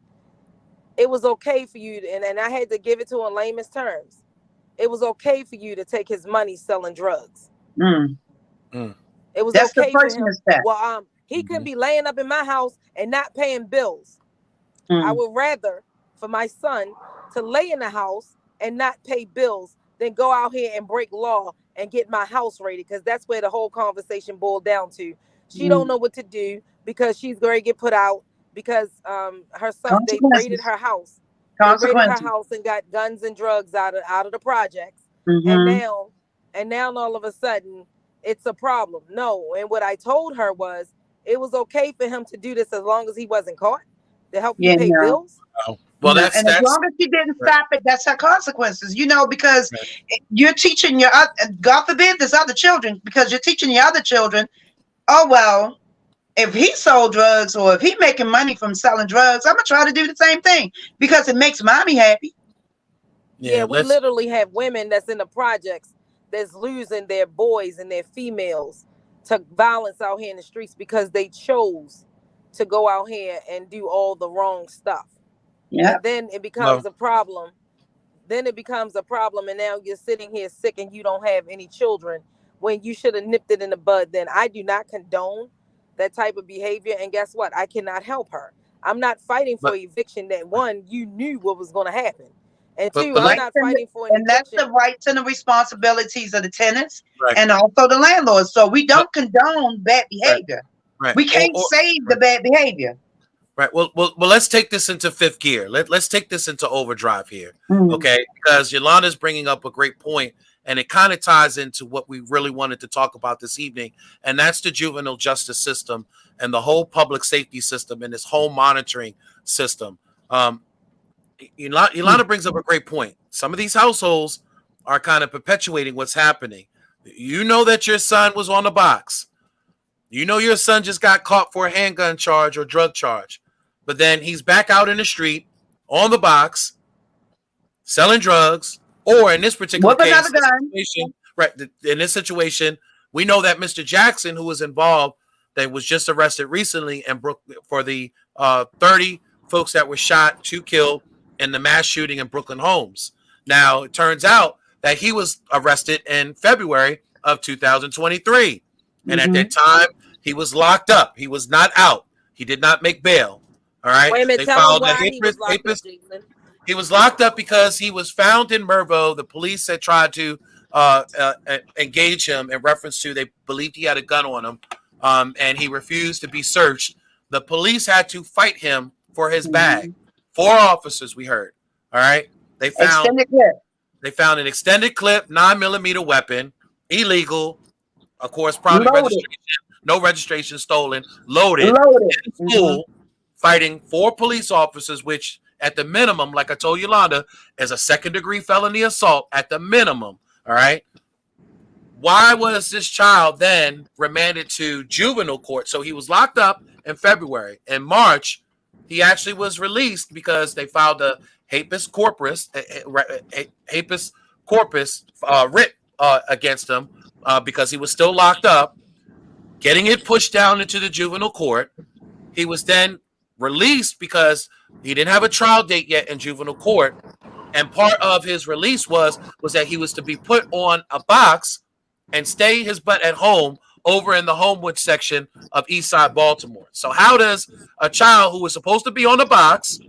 [SPEAKER 3] it was okay for you to, and I had to give it to in layman's terms. It was okay for you to take his money selling drugs.
[SPEAKER 2] Mm.
[SPEAKER 3] It was
[SPEAKER 2] That's
[SPEAKER 3] okay
[SPEAKER 2] the
[SPEAKER 3] for
[SPEAKER 2] first
[SPEAKER 3] him.
[SPEAKER 2] step.
[SPEAKER 3] Well, he couldn't be laying up in my house and not paying bills. I would rather for my son to lay in the house and not pay bills than go out here and break law and get my house raided, because that's where the whole conversation boiled down to. She don't know what to do because she's going to get put out because her son, they raided her house. They raided her house and got guns and drugs out of the projects. And now all of a sudden it's a problem. No, and what I told her was it was okay for him to do this as long as he wasn't caught, to help you pay bills.
[SPEAKER 1] Oh. Well,
[SPEAKER 2] and as long as you didn't stop it, that's her consequences, because you're teaching your, God forbid, there's other children, because you're teaching your other children, oh, well, if he sold drugs or if he making money from selling drugs, I'm going to try to do the same thing because it makes mommy happy.
[SPEAKER 3] Yeah, we literally have women that's in the projects that's losing their boys and their females to violence out here in the streets because they chose to go out here and do all the wrong stuff. Yeah. And then it becomes a problem. Then it becomes a problem, and now you're sitting here sick and you don't have any children when you should have nipped it in the bud. Then I do not condone that type of behavior, and guess what? I cannot help her. I'm not fighting for eviction. That one, you knew what was going to happen. And two, I'm not fighting for an eviction.
[SPEAKER 2] And that's the rights and the responsibilities of the tenants and also the landlords. So we don't condone bad behavior. Right. We can't save the bad behavior.
[SPEAKER 1] Right. Well, let's take this into fifth gear. Let's take this into overdrive here. Okay. Because Yolanda's bringing up a great point, and it kind of ties into what we really wanted to talk about this evening. And that's the juvenile justice system and the whole public safety system and this whole monitoring system. Yolanda brings up a great point. Some of these households are kind of perpetuating what's happening. You know that your son was on the box. You know your son just got caught for a handgun charge or drug charge. But then he's back out in the street on the box selling drugs, or in this particular case, in this situation, we know that Mr. Jackson, who was involved, that was just arrested recently and for the 30 folks that were shot, 2 killed in the mass shooting in Brooklyn homes. Now, it turns out that he was arrested in February of 2023. And at that time, he was locked up. He was not out. He did not make bail. All right.
[SPEAKER 3] Wait a minute, tell me why he was locked up, Jason.
[SPEAKER 1] He was locked up because he was found in Mervo. The police had tried to engage him in reference to, they believed he had a gun on him, and he refused to be searched. The police had to fight him for his bag. 4 officers, we heard. All right. They found an extended clip, 9mm weapon, illegal, of course, probably no registration, stolen, loaded. In full, fighting 4 police officers, which at the minimum, like I told Yolanda, is a 2nd-degree felony assault at the minimum. All right. Why was this child then remanded to juvenile court? So he was locked up in February. In March, he actually was released because they filed a habeas corpus writ against him because he was still locked up, getting it pushed down into the juvenile court. He was then released because he didn't have a trial date yet in juvenile court. And part of his release was that he was to be put on a box and stay his butt at home over in the Homewood section of Eastside Baltimore. So how does a child who was supposed to be on the box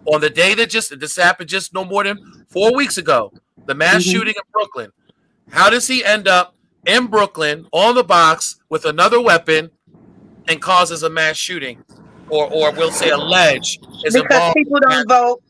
[SPEAKER 1] on the day that this happened just no more than 4 weeks ago, the mass shooting in Brooklyn, how does he end up in Brooklyn on the box with another weapon and causes a mass shooting, or we'll say allege is
[SPEAKER 2] because
[SPEAKER 1] involved?
[SPEAKER 2] People don't vote.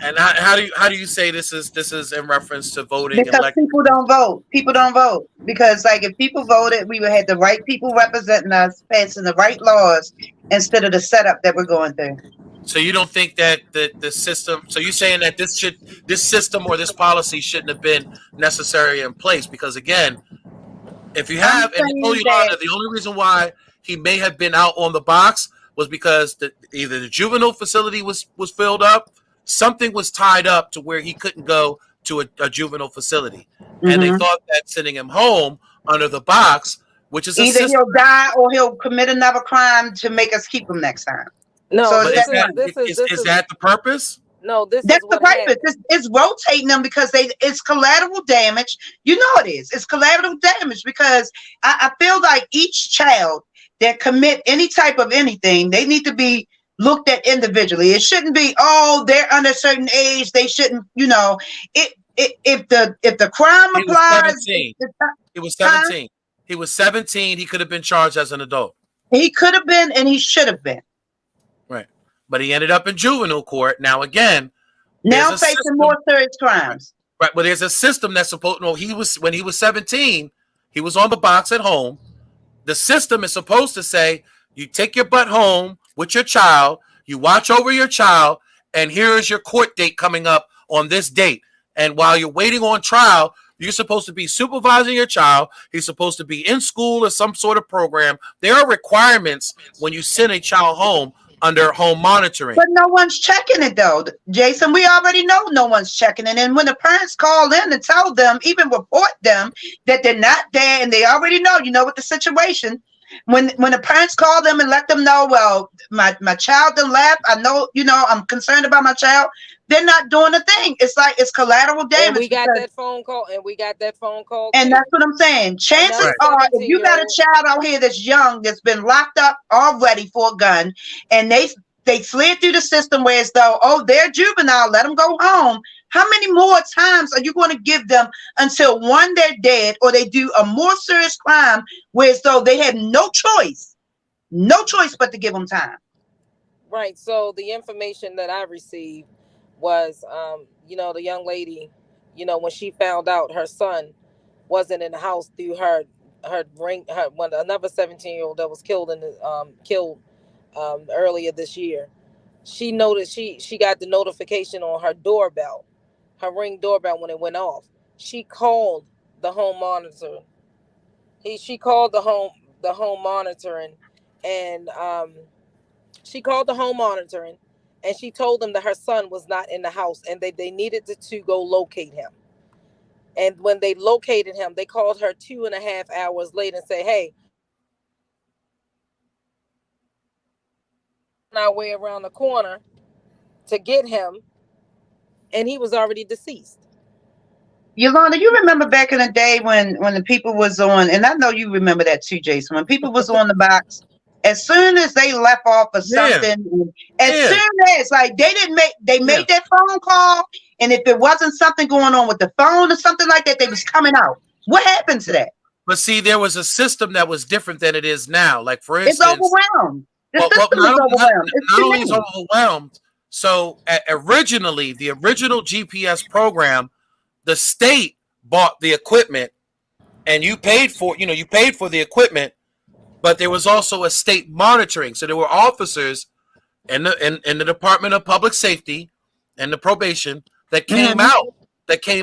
[SPEAKER 1] And how do you say this is in reference to voting?
[SPEAKER 2] Because people don't vote. People don't vote because, like, if people voted, we would have the right people representing us, passing the right laws instead of the setup that we're going through.
[SPEAKER 1] So you don't think that the system? So you're saying that this system or this policy shouldn't have been necessary in place? Because again, If you
[SPEAKER 2] I'm
[SPEAKER 1] have, and I told
[SPEAKER 2] saying
[SPEAKER 1] you,
[SPEAKER 2] that
[SPEAKER 1] Lana, the only reason why he may have been out on the box was because either the juvenile facility was filled up, something was tied up to where he couldn't go to a juvenile facility, and they
[SPEAKER 2] mhm,
[SPEAKER 1] thought that sending him home under the box, which is a
[SPEAKER 2] either
[SPEAKER 1] system.
[SPEAKER 2] he'll die or he'll commit another crime to make us keep him next time.
[SPEAKER 3] No,
[SPEAKER 2] So it's
[SPEAKER 1] But
[SPEAKER 2] that
[SPEAKER 3] this is
[SPEAKER 2] one.
[SPEAKER 3] this is this
[SPEAKER 1] is
[SPEAKER 3] is
[SPEAKER 1] that the purpose?
[SPEAKER 3] no, this is
[SPEAKER 2] That's the
[SPEAKER 3] what
[SPEAKER 2] purpose.
[SPEAKER 3] happened.
[SPEAKER 2] It's rotating them because it's collateral damage. You know it is. It's collateral damage because I feel like each child that commit any type of anything, they need to be looked at individually. It shouldn't be, oh, they're under a certain age. They shouldn't, if the crime
[SPEAKER 1] He was
[SPEAKER 2] applies,
[SPEAKER 1] 17. He was
[SPEAKER 2] huh?
[SPEAKER 1] 17. He was 17. He could have been charged as an adult.
[SPEAKER 2] He could have been and he should have been.
[SPEAKER 1] Right. But he ended up in juvenile court. Now, again, there's
[SPEAKER 2] Now
[SPEAKER 1] a
[SPEAKER 2] facing
[SPEAKER 1] system.
[SPEAKER 2] more serious
[SPEAKER 1] Right.
[SPEAKER 2] crimes.
[SPEAKER 1] Right. But there's a system that's supposed, no, when he was 17, he was on the box at home. The system is supposed to say, you take your butt home with your child, you watch over your child, and here is your court date coming up on this date. And while you're waiting on trial, you're supposed to be supervising your child. He's supposed to be in school or some sort of program. There are requirements when you send a child home under home monitoring.
[SPEAKER 2] But no one's checking it though, Jason. We already know no one's checking it. And when the parents call in and tell them, even report them that they're not there, and they already know, what the situation. When the parents call them and let them know, well, my child done left. I know, I'm concerned about my child. They're not doing a thing. It's like it's collateral damage.
[SPEAKER 3] And we got that phone call.
[SPEAKER 2] And
[SPEAKER 3] Too.
[SPEAKER 2] that's what I'm saying. Chances are, if you got a child out here that's young, that's been locked up already for a gun, and they slid through the system where it's though, oh, they're juvenile, let them go home. How many more times are you going to give them until one, they're dead, or they do a more serious crime where it's though they had no choice but to give them time?
[SPEAKER 3] Right. So the information that I received was, the young lady, when she found out her son wasn't in the house through another 17-year-old that was killed earlier this year. She noticed she got the notification on her doorbell, her Ring doorbell, when it went off. She called the home monitor. She called the home monitoring, and she called the home monitoring, and she told them that her son was not in the house, and they needed to go locate him. And when they located him, they called her 2.5 hours later and say, "Hey, on our way around the corner to get him," and he was already deceased.
[SPEAKER 2] Yolanda, you remember back in the day when the people was on, and I know you remember that too, Jason, when people was on the box, as soon as they left off of something, as soon as like they made that phone call, and if it wasn't something going on with the phone or something like that, they was coming out. What happened to that?
[SPEAKER 1] But see, there was a system that was different than it is now. Like, for instance,
[SPEAKER 2] it's overwhelmed. The system is overwhelmed.
[SPEAKER 1] Not only is overwhelmed, so originally, the original GPS program, the state bought the equipment, and you paid for the equipment, but there was also a state monitoring. So there were officers in the Department of Public Safety and the probation that came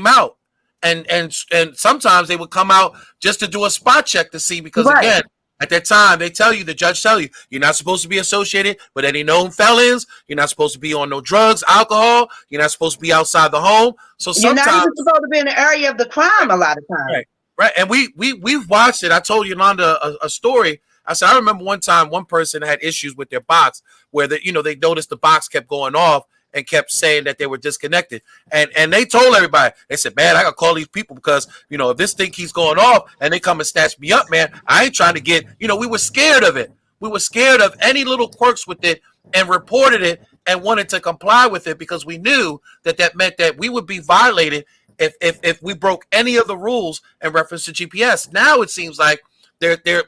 [SPEAKER 1] out, and sometimes they would come out just to do a spot check to see, because again, at that time, the judge tell you, you're not supposed to be associated with any known felons. You're not supposed to be on no drugs, alcohol. You're not supposed to be outside the home. So sometimes
[SPEAKER 2] you're not even supposed to be in the area of the crime a lot of times.
[SPEAKER 1] Right. And we've watched it. I told Yolanda a story. I said, I remember one time one person had issues with their box where they noticed the box kept going off and kept saying that they were disconnected. And they told everybody, they said, man, I gotta call these people because, if this thing keeps going off and they come and snatch me up, man, I ain't trying to get, we were scared of it. We were scared of any little quirks with it and reported it and wanted to comply with it because we knew that meant that we would be violated if we broke any of the rules in reference to GPS. Now it seems like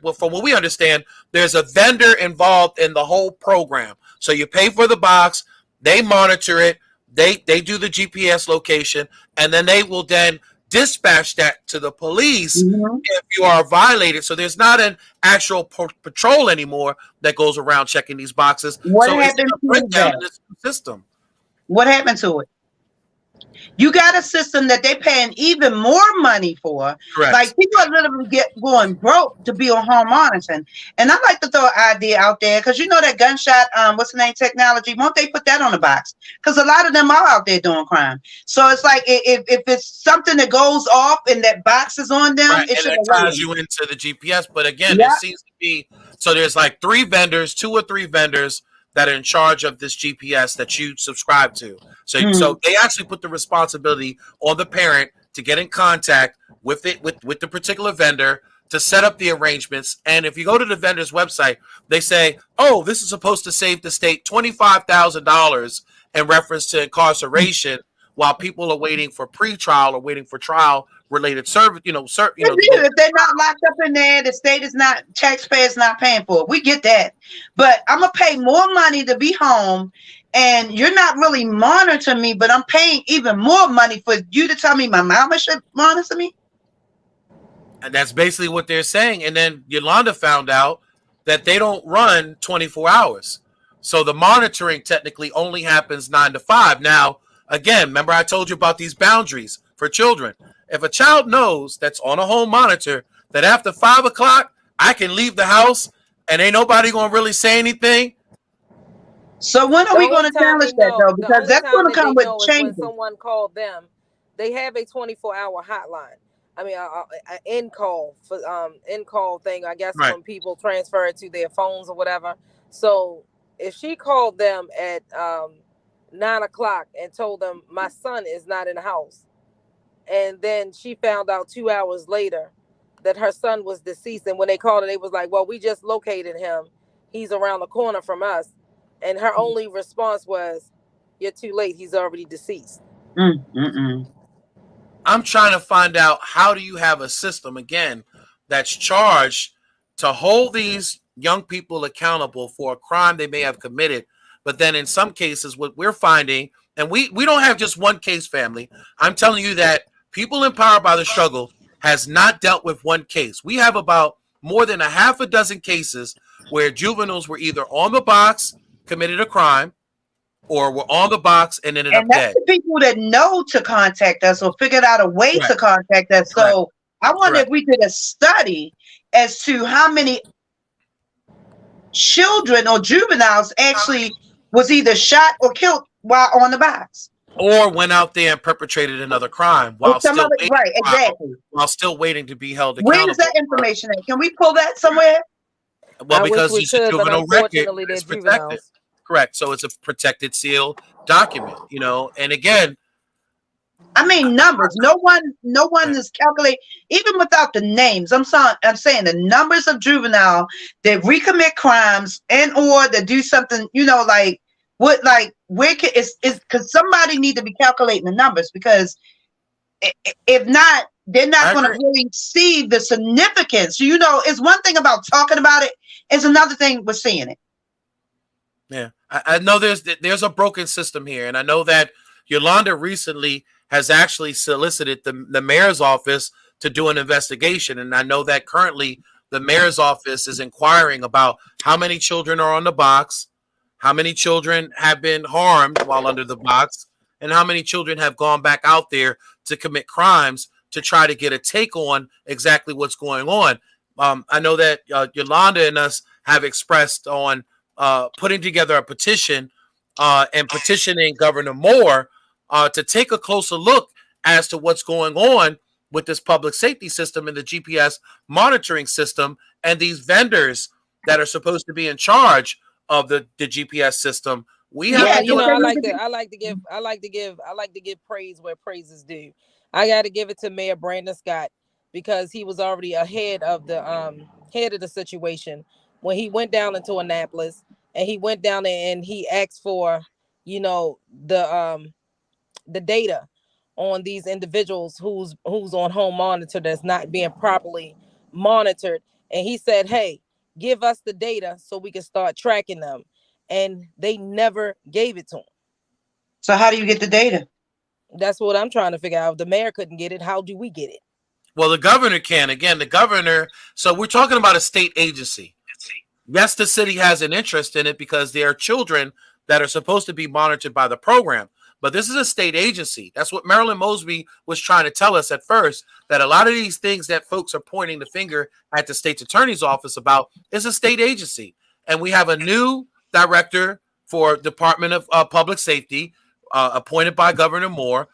[SPEAKER 1] well, from what we understand, there's a vendor involved in the whole program. So you pay for the box, they monitor it, they do the GPS location, and then they will then dispatch that to the police if you are violated. So there's not an actual patrol anymore that goes around checking these boxes.
[SPEAKER 2] What
[SPEAKER 1] so
[SPEAKER 2] happened
[SPEAKER 1] it's a breakdown in this system.
[SPEAKER 2] What happened to it? You got a system that they're paying even more money for.
[SPEAKER 1] Correct.
[SPEAKER 2] Like people are literally going broke to be on home monitoring. And I like to throw an idea out there because you know that gunshot, what's the name, technology? Won't they put that on the box? Because a lot of them are out there doing crime. So it's like if it's something that goes off and that box is on them,
[SPEAKER 1] Right.
[SPEAKER 2] it
[SPEAKER 1] And
[SPEAKER 2] should
[SPEAKER 1] it ties you into the GPS. But again,
[SPEAKER 2] Yeah.
[SPEAKER 1] it seems to be so there's like 2 or 3 vendors that are in charge of this GPS that you subscribe to. So they actually put the responsibility on the parent to get in contact with the particular vendor to set up the arrangements. And if you go to the vendor's website, they say, "Oh, this is supposed to save the state $25,000 in reference to incarceration while people are waiting for pretrial or waiting for trial related service."
[SPEAKER 2] If they're not locked up in there, the state is not, taxpayers not paying for it. We get that. But I'm going to pay more money to be home, and you're not really monitoring me, but I'm paying even more money for you to tell me my mama should monitor me.
[SPEAKER 1] And that's basically what they're saying. And then Yolanda found out that they don't run 24 hours. So the monitoring technically only happens 9 to 5. Now, again, remember I told you about these boundaries for children. If a child knows that's on a home monitor that after 5 o'clock, I can leave the house and ain't nobody going to really say anything.
[SPEAKER 2] So when are we going to challenge that, though? Because that's going to come with changes.
[SPEAKER 3] When someone called them, they have a 24-hour hotline. I mean, an in-call thing, I guess,
[SPEAKER 1] Right.
[SPEAKER 3] when people transfer it to their phones or whatever. So if she called them at 9 o'clock and told them my son is not in the house, and then she found out 2 hours later that her son was deceased, and when they called her, they was like, "Well, we just located him. He's around the corner from us." And her only response was, "You're too late. He's already deceased."
[SPEAKER 1] I'm trying to find out, how do you have a system, again, that's charged to hold these young people accountable for a crime they may have committed. But then in some cases, what we're finding, and we don't have just one case, family. I'm telling you that People Empowered by the Struggle has not dealt with one case. We have about more than a half a dozen cases where juveniles were either on the box, committed a crime, or were on the box and ended up dead.
[SPEAKER 2] And that's the people that know to contact us or figured out a way to contact us. So I wonder if we did a study as to how many children or juveniles actually was either shot or killed while on the box.
[SPEAKER 1] Or went out there and perpetrated another crime while still waiting to be held accountable.
[SPEAKER 2] Where is that information at? Can we pull that somewhere?
[SPEAKER 1] Well, because it's a juvenile record, it's protected. Correct. So it's a protected, sealed document, and again,
[SPEAKER 2] I mean numbers. No one is calculating, even without the names. I'm saying the numbers of juvenile that recommit crimes and or that do something, where because somebody need to be calculating the numbers, because if not, they're not going to really see the significance. It's one thing about talking about it, it's another thing with seeing it.
[SPEAKER 1] Yeah, I know there's a broken system here, and I know that Yolanda recently has actually solicited the mayor's office to do an investigation, and I know that currently the mayor's office is inquiring about how many children are on the box, how many children have been harmed while under the box, and how many children have gone back out there to commit crimes to try to get a take on exactly what's going on. I know that Yolanda and us have expressed on putting together a petition and petitioning Governor Moore to take a closer look as to what's going on with this public safety system and the GPS monitoring system and these vendors that are supposed to be in charge of the GPS system.
[SPEAKER 3] I like to give praise where praise is due. I got to give it to Mayor Brandon Scott, because he was already ahead of the situation when he went down into Annapolis, and he went down there and he asked for, the data on these individuals who's on home monitor that's not being properly monitored. And he said, "Hey, give us the data so we can start tracking them." And they never gave it to him.
[SPEAKER 2] So how do you get the data?
[SPEAKER 3] That's what I'm trying to figure out. If the mayor couldn't get it, how do we get it?
[SPEAKER 1] Well, the governor can. Again, the governor. So we're talking about a state agency. Yes, the city has an interest in it because there are children that are supposed to be monitored by the program. but this is a state agency. That's what Marilyn Mosby was trying to tell us at first, that a lot of these things that folks are pointing the finger at the state's attorney's office about is a state agency. And we have a new director for Department of Public Safety appointed by Governor Moore.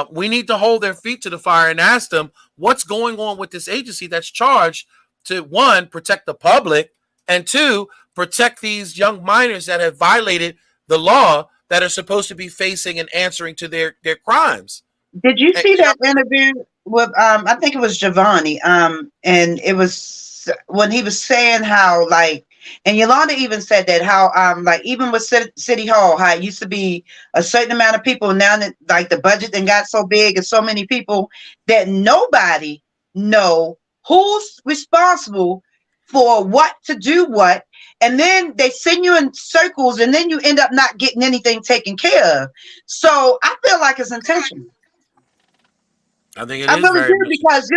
[SPEAKER 1] We need to hold their feet to the fire and ask them what's going on with this agency that's charged to, one, protect the public, and two, protect these young minors that have violated the law, that are supposed to be facing and answering to their crimes.
[SPEAKER 2] Did you see that interview with I think it was Giovanni, and it was when he was saying how, like, and Yolanda even said that how like even with City Hall, how it used to be a certain amount of people, now that like the budget then got so big and so many people that nobody know who's responsible for what to do what, and then they send you in circles, and then you end up not getting anything taken care of. So I feel like it's intentional.
[SPEAKER 1] I think it
[SPEAKER 2] I
[SPEAKER 1] is
[SPEAKER 2] really
[SPEAKER 1] very
[SPEAKER 2] do, because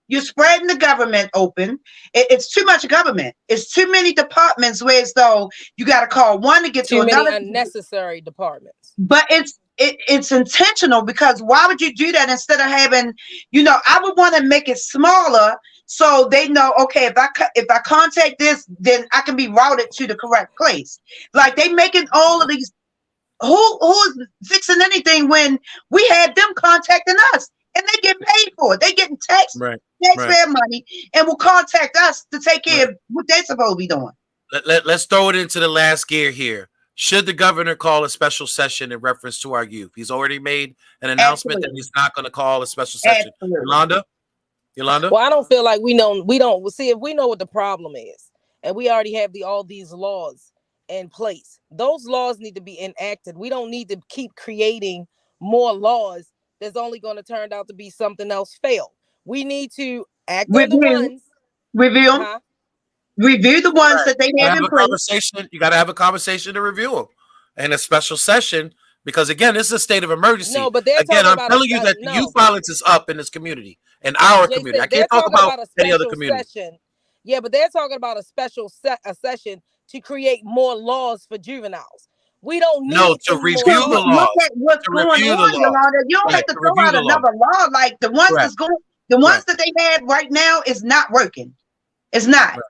[SPEAKER 2] you're spreading the government open. It's too much government. It's too many departments where it's though you got to call one to get
[SPEAKER 3] too
[SPEAKER 2] to
[SPEAKER 3] many
[SPEAKER 2] another.
[SPEAKER 3] unnecessary departments.
[SPEAKER 2] But it's intentional, because why would you do that instead of having, I would want to make it smaller so they know, okay, if I contact this, then I can be routed to the correct place. Like they making all of these, who's fixing anything when we had them contacting us and they get paid for it. They getting taxpayer money and will contact us to take care of what they're supposed to be doing.
[SPEAKER 1] Let's throw it into the last gear here. Should the governor call a special session in reference to our youth? He's already made an announcement that he's not going to call a special session. Yolanda?
[SPEAKER 3] Well, I don't feel like we don't see if we know what the problem is, and we already have all these laws in place. Those laws need to be enacted. We don't need to keep creating more laws that's only going to turn out to be something else fail. We need to act on the ones.
[SPEAKER 2] Review the ones that they have in place.
[SPEAKER 1] You got to have a conversation to review them, and a special session, because again, this is a state of emergency.
[SPEAKER 3] No, but
[SPEAKER 1] I'm telling you that the youth violence is up in this community, in our community. I can't talk about any other community.
[SPEAKER 3] Yeah, but they're talking about a special session to create more laws for juveniles. We don't need
[SPEAKER 1] to review the law.
[SPEAKER 2] Look at what's going on, Yolanda. You don't have to throw out another law. Like the ones that they have right now is not working. It's not.
[SPEAKER 1] Right.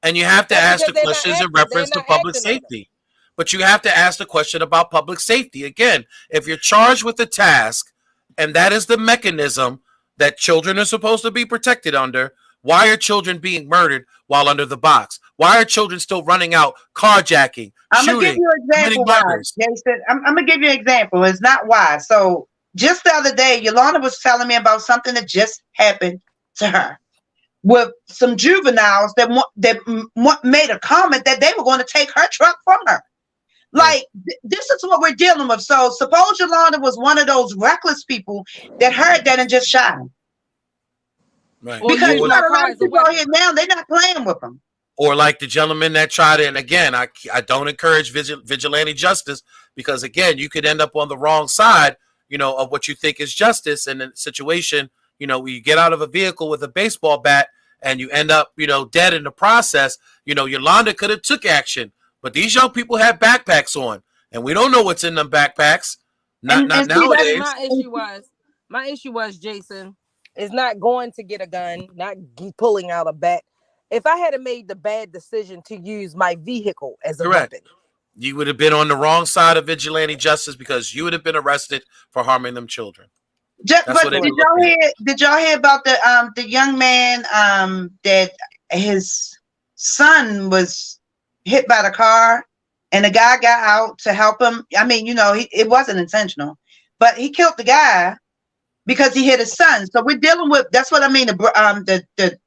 [SPEAKER 1] And you have to ask the questions in reference to public safety. But you have to ask the question about public safety. Again, if you're charged with a task, and that is the mechanism that children are supposed to be protected under, why are children being murdered while under the box? Why are children still running out, carjacking,
[SPEAKER 2] I'm going to give you an example, Jason. I'm going to give you an example. It's not why. So just the other day, Yolanda was telling me about something that just happened to her with some juveniles that made a comment that they were going to take her truck from her. Like, this is what we're dealing with. So suppose Yolanda was one of those reckless people that heard that and just shot him.
[SPEAKER 1] Right.
[SPEAKER 2] Because you got a lot of people out here now, they're not playing with them.
[SPEAKER 1] Or like the gentleman that tried it. And again, I don't encourage vigilante justice, because again, you could end up on the wrong side, of what you think is justice. And in a situation, you get out of a vehicle with a baseball bat and you end up, dead in the process. Yolanda could have took action, but these young people have backpacks on, and we don't know what's in them backpacks. Not nowadays.
[SPEAKER 3] My issue was, Jason, is not going to get a gun, not pulling out a bat. If I had made the bad decision to use my vehicle as a weapon,
[SPEAKER 1] you would have been on the wrong side of vigilante justice, because you would have been arrested for harming them children.
[SPEAKER 2] Did y'all hear about the young man that his son was hit by the car and the guy got out to help him? I mean, it wasn't intentional, but he killed the guy because he hit his son. So we're dealing with, that's what I mean, the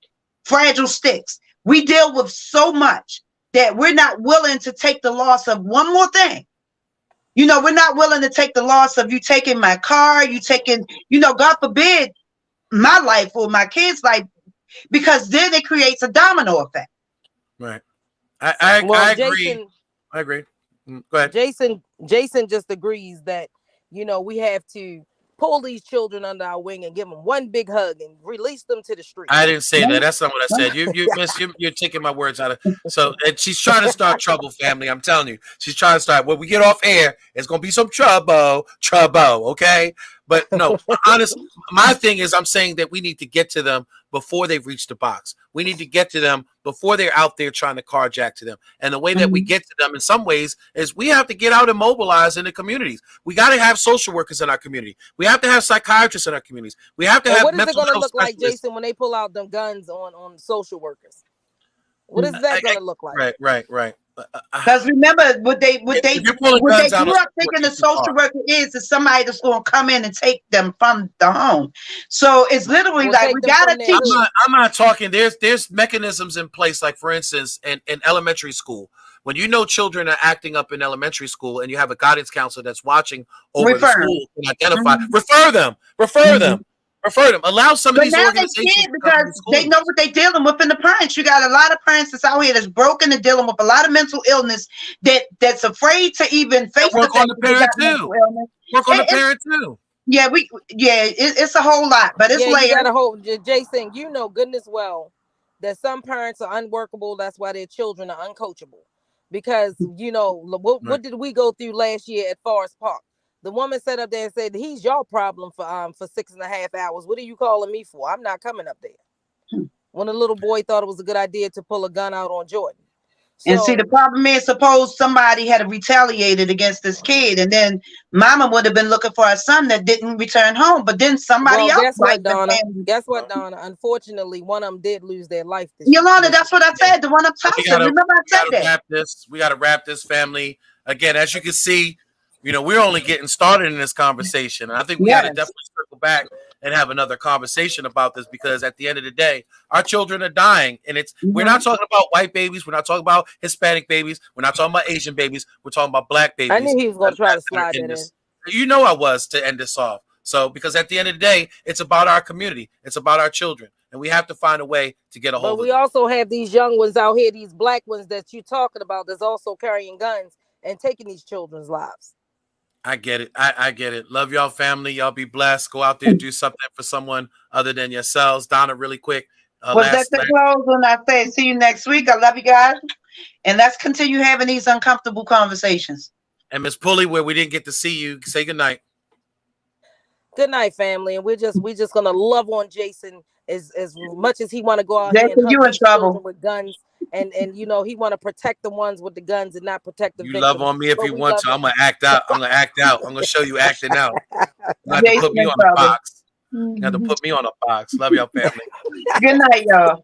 [SPEAKER 2] fragile sticks. We deal with so much that we're not willing to take the loss of one more thing. We're not willing to take the loss of you taking my car, you taking, God forbid, my life or my kids' life, because then it creates a domino effect.
[SPEAKER 1] Right. I agree. I agree. Go ahead.
[SPEAKER 3] Jason just agrees that, we have to pull these children under our wing and give them one big hug and release them to the street.
[SPEAKER 1] I didn't say that. That's not what I said. You're taking my words out of. So and she's trying to start trouble, family. I'm telling you, she's trying to start. When we get off air, it's gonna be some trouble. Okay, but no, honestly, my thing is, I'm saying that we need to get to them before they've reached the box. We need to get to them before they're out there trying to carjack to them. And the way that we get to them in some ways is we have to get out and mobilize in the communities. We got to have social workers in our community. We have to have psychiatrists in our communities. We have to have
[SPEAKER 3] what is it
[SPEAKER 1] mental
[SPEAKER 3] going to
[SPEAKER 1] health
[SPEAKER 3] look like,
[SPEAKER 1] specialists.
[SPEAKER 3] Jason, when they pull out them guns on social workers? What is that going to look like?
[SPEAKER 1] Right.
[SPEAKER 2] Because remember, what they grew up thinking the social worker is somebody that's going to come in and take them from the home. So it's literally like we got to teach.
[SPEAKER 1] I'm not talking. There's mechanisms in place, like for instance, in elementary school, when you know children are acting up in elementary school, and you have a guidance counselor that's watching over the school and identify, refer them. Allow some of these organizations
[SPEAKER 2] because they know what they're dealing with in the parents. You got a lot of parents that's out here that's broken and dealing with a lot of mental illness that's afraid to even face
[SPEAKER 1] work on the parent too. Work on the parent too.
[SPEAKER 2] Yeah, it's a whole lot, but it's layered.
[SPEAKER 3] You gotta hope, Jason. You know goodness well that some parents are unworkable. That's why their children are uncoachable. Because what did we go through last year at Forest Park? The woman sat up there and said, "He's your problem for 6.5 hours. What are you calling me for? I'm not coming up there." When a little boy thought it was a good idea to pull a gun out on Jordan.
[SPEAKER 2] And see, the problem is, suppose somebody had retaliated against this kid, and then mama would have been looking for a son that didn't return home. But then somebody else.
[SPEAKER 3] Guess what, Donna? Unfortunately, one of them did lose their life.
[SPEAKER 2] Yolanda, that's what I said. The one up top. Remember, I said that.
[SPEAKER 1] We got to wrap this, family. Again, as you can see, we're only getting started in this conversation. And I think we got to definitely circle back and have another conversation about this, because at the end of the day, our children are dying. And we're not talking about white babies. We're not talking about Hispanic babies. We're not talking about Asian babies. We're talking about black babies.
[SPEAKER 3] I knew he was going to try to slide that in.
[SPEAKER 1] You know I was, to end this off. So, because at the end of the day, it's about our community. It's about our children. And we have to find a way to get a hold of them.
[SPEAKER 3] But we also have these young ones out here, these black ones that you're talking about, that's also carrying guns and taking these children's lives.
[SPEAKER 1] I get it. I get it. Love y'all, family. Y'all be blessed. Go out there and do something for someone other than yourselves. Donna, really quick.
[SPEAKER 2] That's the close when I say see you next week. I love you guys. And let's continue having these uncomfortable conversations.
[SPEAKER 1] And Miss Pulley, where we didn't get to see you, say good night.
[SPEAKER 3] Good night, family. And we're just gonna love on Jason as much as he want to go out here and
[SPEAKER 2] you in trouble
[SPEAKER 3] with guns. And he want to protect the ones with the guns and not protect the victims.
[SPEAKER 1] Love on me if you want to. I'm gonna act out. I'm gonna show you acting out. You have to put me on a box. You have to put me on a box. Love y'all, family.
[SPEAKER 2] Good night, y'all.